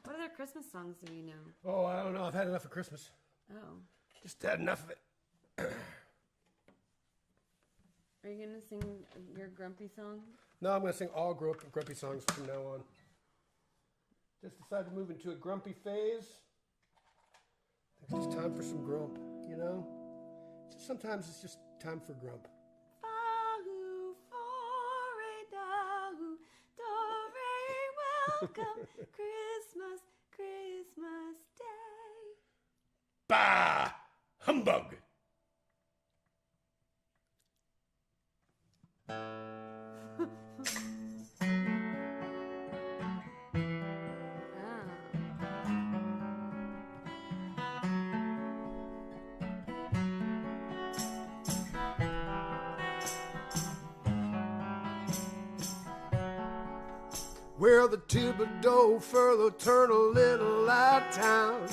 What other Christmas songs do we know? Oh, I don't know. I've had enough of Christmas. Oh. Just had enough of it. Are you going to sing your grumpy song? No, I'm going to sing all grumpy songs from now on. Just decided to move into a grumpy phase. I think it's just time for some grump, you know? Sometimes it's just time for grump. Welcome, Christmas, Christmas Day. Bah! Humbug! Where the Thibodeau further turn a little light town,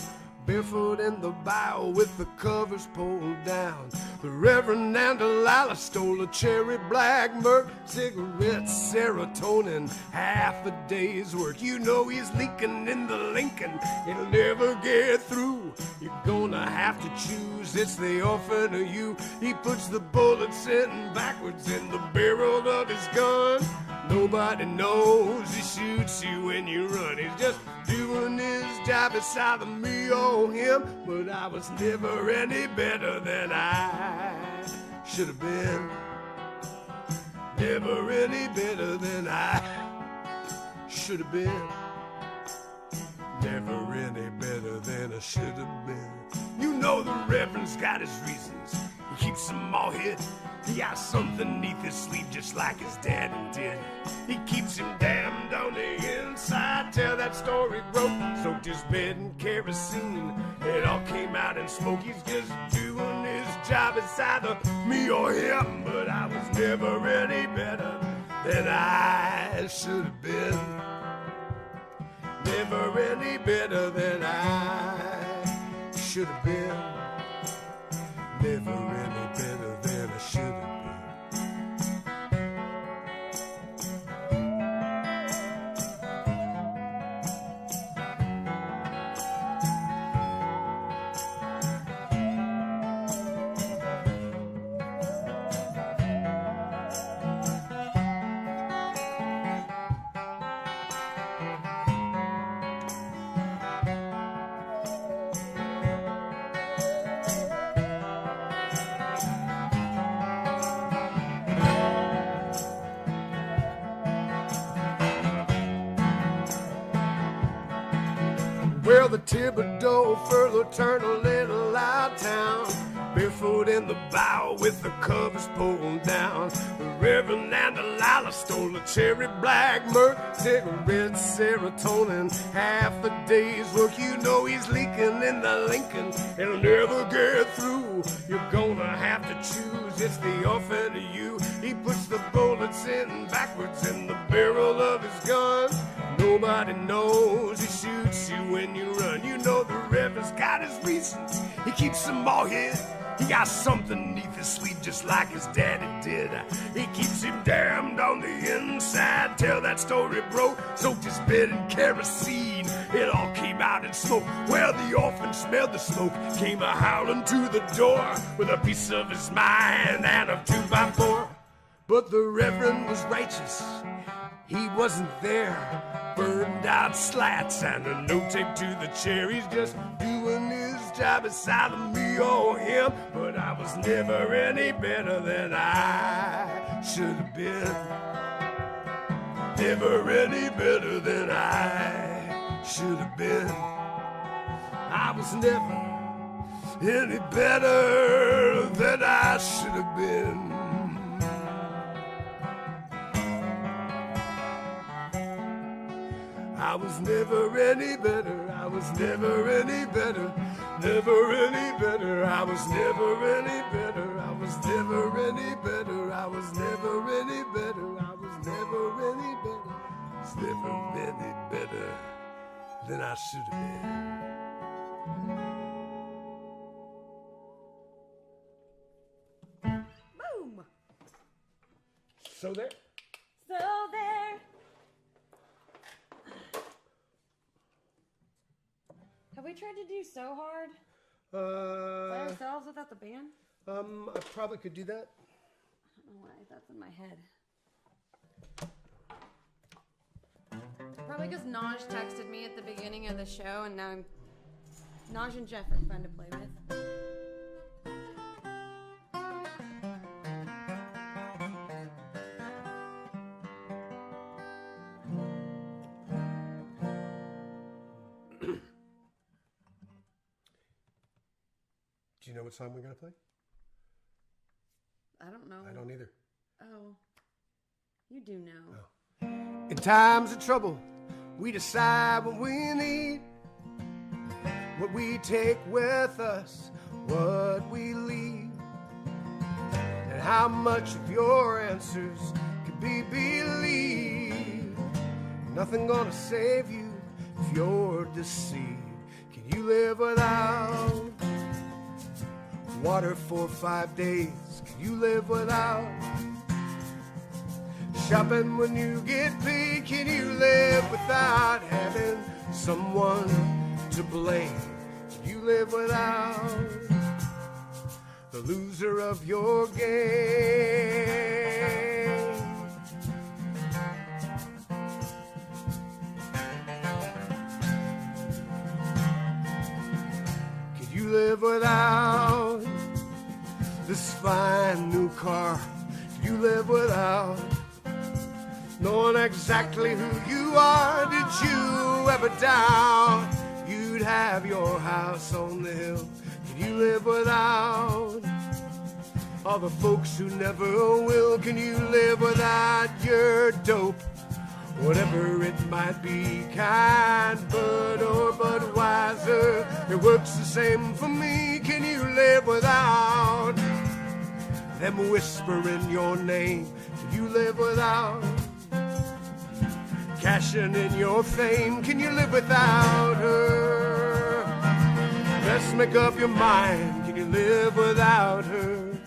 barefoot in the Bayou with the covers pulled down. The Reverend and Delilah stole a cherry black Merc, cigarettes, serotonin, half a day's work. You know he's leaking in the Lincoln, it'll never get through. You're gonna have to choose, it's the orphan or you. He puts the bullet sitting backwards in the barrel of his gun. Nobody knows he shoots you when you run. He's just doing his job beside me or him. But I was never any better than I should have been. never any better than I should have been. Never any better than I should have been. You know the Reverend's got his reasons. He keeps them all hid. He got something neath his sleeve just like his daddy did. He keeps him damned on the inside. Tell that story broke, soaked his bed in kerosene. It all came out in smoke. He's just doing his job. It's either me or him, but I was never any better than I should have been. Never any better than I should have been. Never any better than I should have been. Well, the Thibodeau furlough turned a little out town, barefoot in the Bayou with the covers pulled down. The Reverend and Delilah stole a cherry black Merc, cigarettes, serotonin, half the day's work. You know he's leaking in the Lincoln, he'll never get through. You're gonna have to choose, it's the orphan to you. He puts the bullets in backwards in the barrel of his gun. Nobody knows he shoots you when you run. You know the Reverend's got his reasons. He keeps them all hid. He got something neath his sleeve just like his daddy did. He keeps him damned on the inside. Tell that story broke, soaked his bed in kerosene. It all came out in smoke. Well, the orphan smelled the smoke, came a-howling to the door with a piece of his mind and a 2x4. But the Reverend was righteous. He wasn't there. Burned out slats and a note taped to the chair. He's just doing his job. It's either me or him, but I was never any better than I should have been. Never any better than I should have been. I was never any better than I should have been. I was never any better, I was never any better, never any better, I was never any better, I was never any better, I was never any better, I was never any better, I was never any better than I should have been. Boom! So there. So there. Have we tried to do So Hard by ourselves without the band? I probably could do that. I don't know why that's in my head. Probably because Naj texted me at the beginning of the show, and now Naj and Jeff are fun to play with. Do you know what song we're going to play? I don't know. I don't either. Oh. You do know. Oh. In times of trouble, we decide what we need, what we take with us, what we leave, and how much of your answers can be believed. Nothing gonna save you if you're deceived. Can you live without water for 5 days? Can you live without shopping when you get paid? Can you live without having someone to blame? Can you live without the loser of your game? Can you live without this fine new car? Can you live without knowing exactly who you are? Did you ever doubt you'd have your house on the hill? Can you live without all the folks who never will? Can you live without your dope? Whatever it might be, kind Bud or Budweiser, it works the same for me. Can you live without them whispering your name? Can you live without cashing in your fame? Can you live without her? Let's make up your mind. Can you live without her?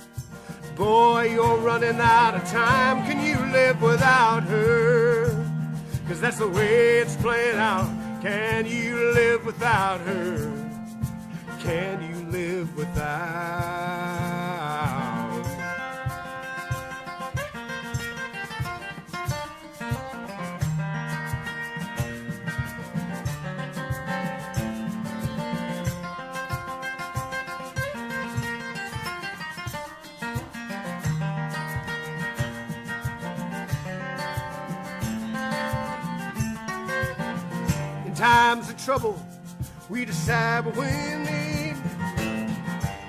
Boy, you're running out of time. Can you live without her? 'Cause that's the way it's playing out. Can you live without her? Can you live without? Times of trouble, we decide what we need,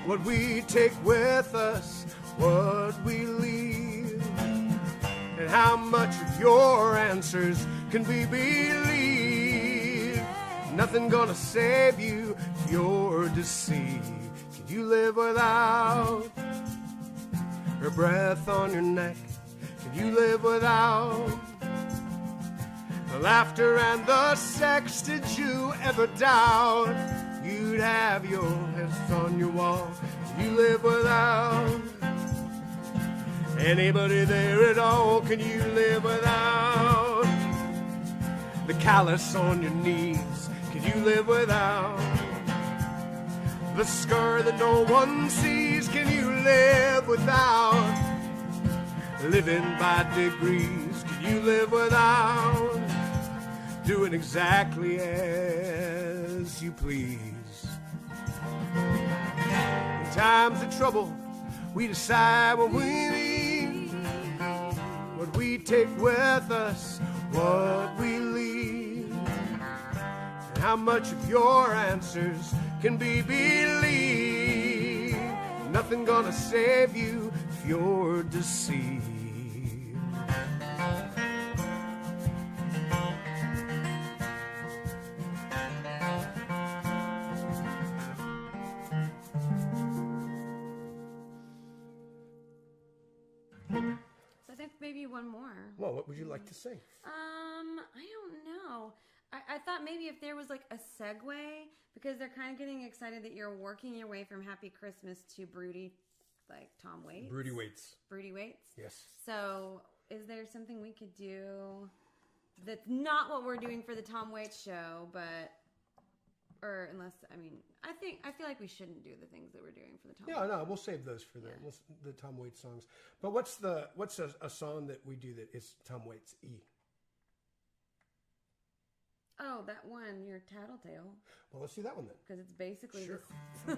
what we take with us, what we leave, and how much of your answers can be believed. Nothing gonna save you if you're deceived. Can you live without her breath on your neck? Can you live without the laughter and the sex? Did you ever doubt you'd have your heads on your wall? You live without anybody there at all? Can you live without the callus on your knees? Can you live without the scar that no one sees? Can you live without living by degrees? Can you live without doing exactly as you please? In times of trouble, we decide what we need, what we take with us, what we leave, and how much of your answers can be believed. Nothing gonna save you if you're deceived. Maybe one more. Well, what would you like to say? I don't know. I thought maybe if there was like a segue, because they're kind of getting excited that you're working your way from Happy Christmas to Broody, like Tom Waits. Broody Waits. Broody Waits? Yes. So is there something we could do that's not what we're doing for the Tom Waits show, but... Or unless, I mean, I feel like we shouldn't do the things that we're doing for the Tom Waits. No, we'll save those for the Tom Waits songs. But what's a song that we do that is Tom Waits E? Oh, that one, your Tattletale. Well, let's do that one then. Because it's basically sure. This.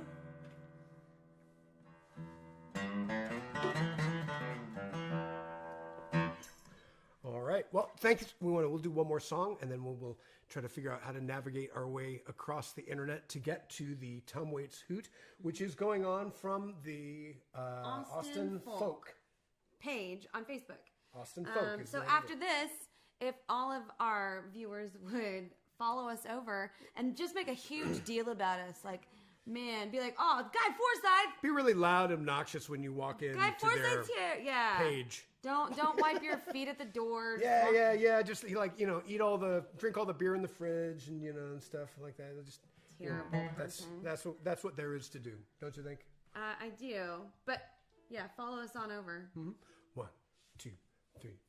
All right. Well, thanks. We'll do one more song, and then we'll try to figure out how to navigate our way across the internet to get to the Tom Waits Hoot, which is going on from the Austin Folk page on Facebook. Austin Folk. So after this, if all of our viewers would follow us over and just make a huge deal about us, like, man, be like, oh, Guy Forsyth. Be really loud, obnoxious when you walk in. Guy Forsyth's here. Yeah. Page. Don't wipe your feet at the door. Yeah. Just drink all the beer in the fridge and and stuff like that. Just terrible. That's what there is to do, don't you think? I do, but yeah, follow us on over. Mm-hmm. 1, 2, 3.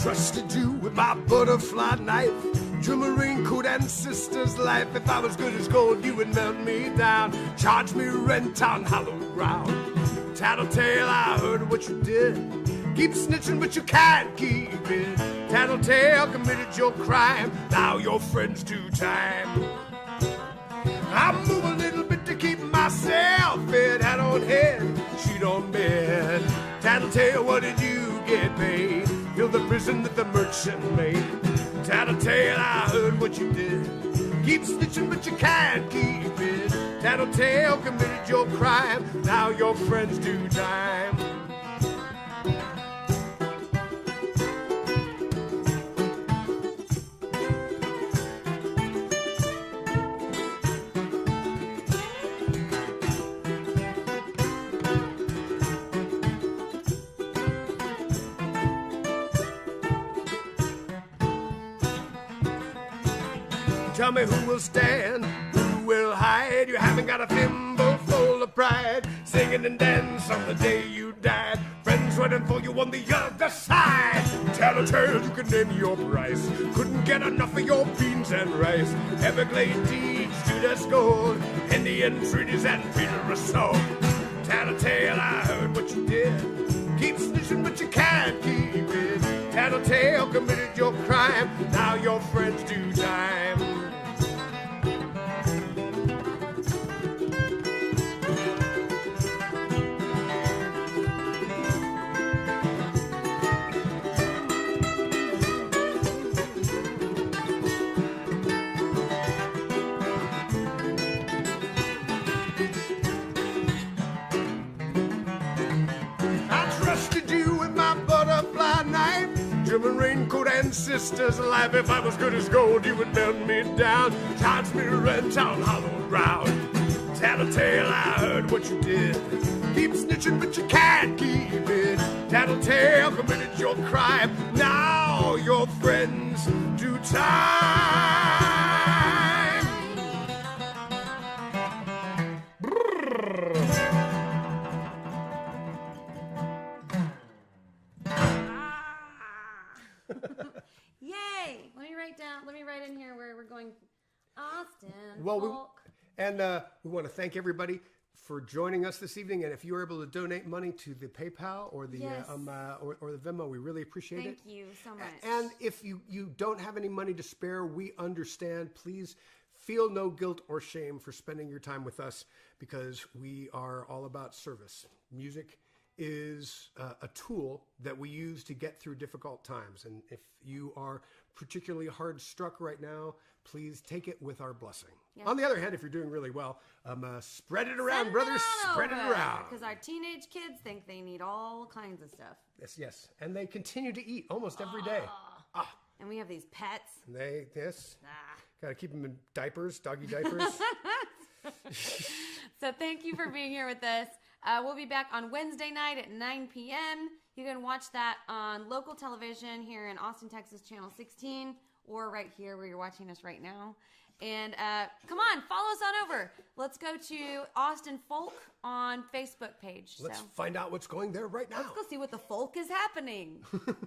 Trusted you with my butterfly knife, Your Marine Corps ancestors' life. If I was good as gold, you would melt me down. Charge me rent on hallowed ground. Tattletale, I heard what you did. Keep snitching, but you can't keep it. Tattletale committed your crime. Now your friends do time. I move a little bit to keep myself fed. Hat on head, sheet on bed. Tattletale, what did you get paid? Fill the prison that the merchant made. Tattletale, I heard what you did. Keep snitching, but you can't keep it. Tattletale committed your crime. Now your friends do time. Tell me who will stand, who will hide. You haven't got a thimble full of pride. Singing and dance on the day you died. Friends waiting for you on the other side. Tattletale, you can name your price. Couldn't get enough of your beans and rice. Everglade deeds, Judas gold. Indian treaties and Peter assault. Tattletale, I heard what you did. Keep snitching, but you can't keep it. Tattletale committed your crime. Now your friends do time. Marine Corps ancestors alive. If I was good as gold, you would melt me down. Charge me rent on hallowed ground. Tattletale, I heard what you did. Keep snitching, but you can't keep it. Tattletale committed your crime. Now your friends do time. Brrr. Yay! Let me write in here where we're going. Austin. Well, we want to thank everybody for joining us this evening. And if you were able to donate money to the PayPal or the yes. or the Venmo, we really appreciate it. Thank you so much. And if you don't have any money to spare, we understand. Please feel no guilt or shame for spending your time with us, because we are all about service. Music is a tool that we use to get through difficult times. And if you are particularly hard struck right now, please take it with our blessing. Yeah. On the other hand, if you're doing really well, spread it around, brothers. Spread it around. Because our teenage kids think they need all kinds of stuff. Yes. And they continue to eat almost every day. And we have these pets. Got to keep them in diapers, doggy diapers. So thank you for being here with us. We'll be back on Wednesday night at 9 p.m. You can watch that on local television here in Austin, Texas, channel 16, or right here where you're watching us right now. And come on, follow us on over. Let's go to Austin Folk on Facebook page. Let's find out what's going there right now. Let's go see what the folk is happening.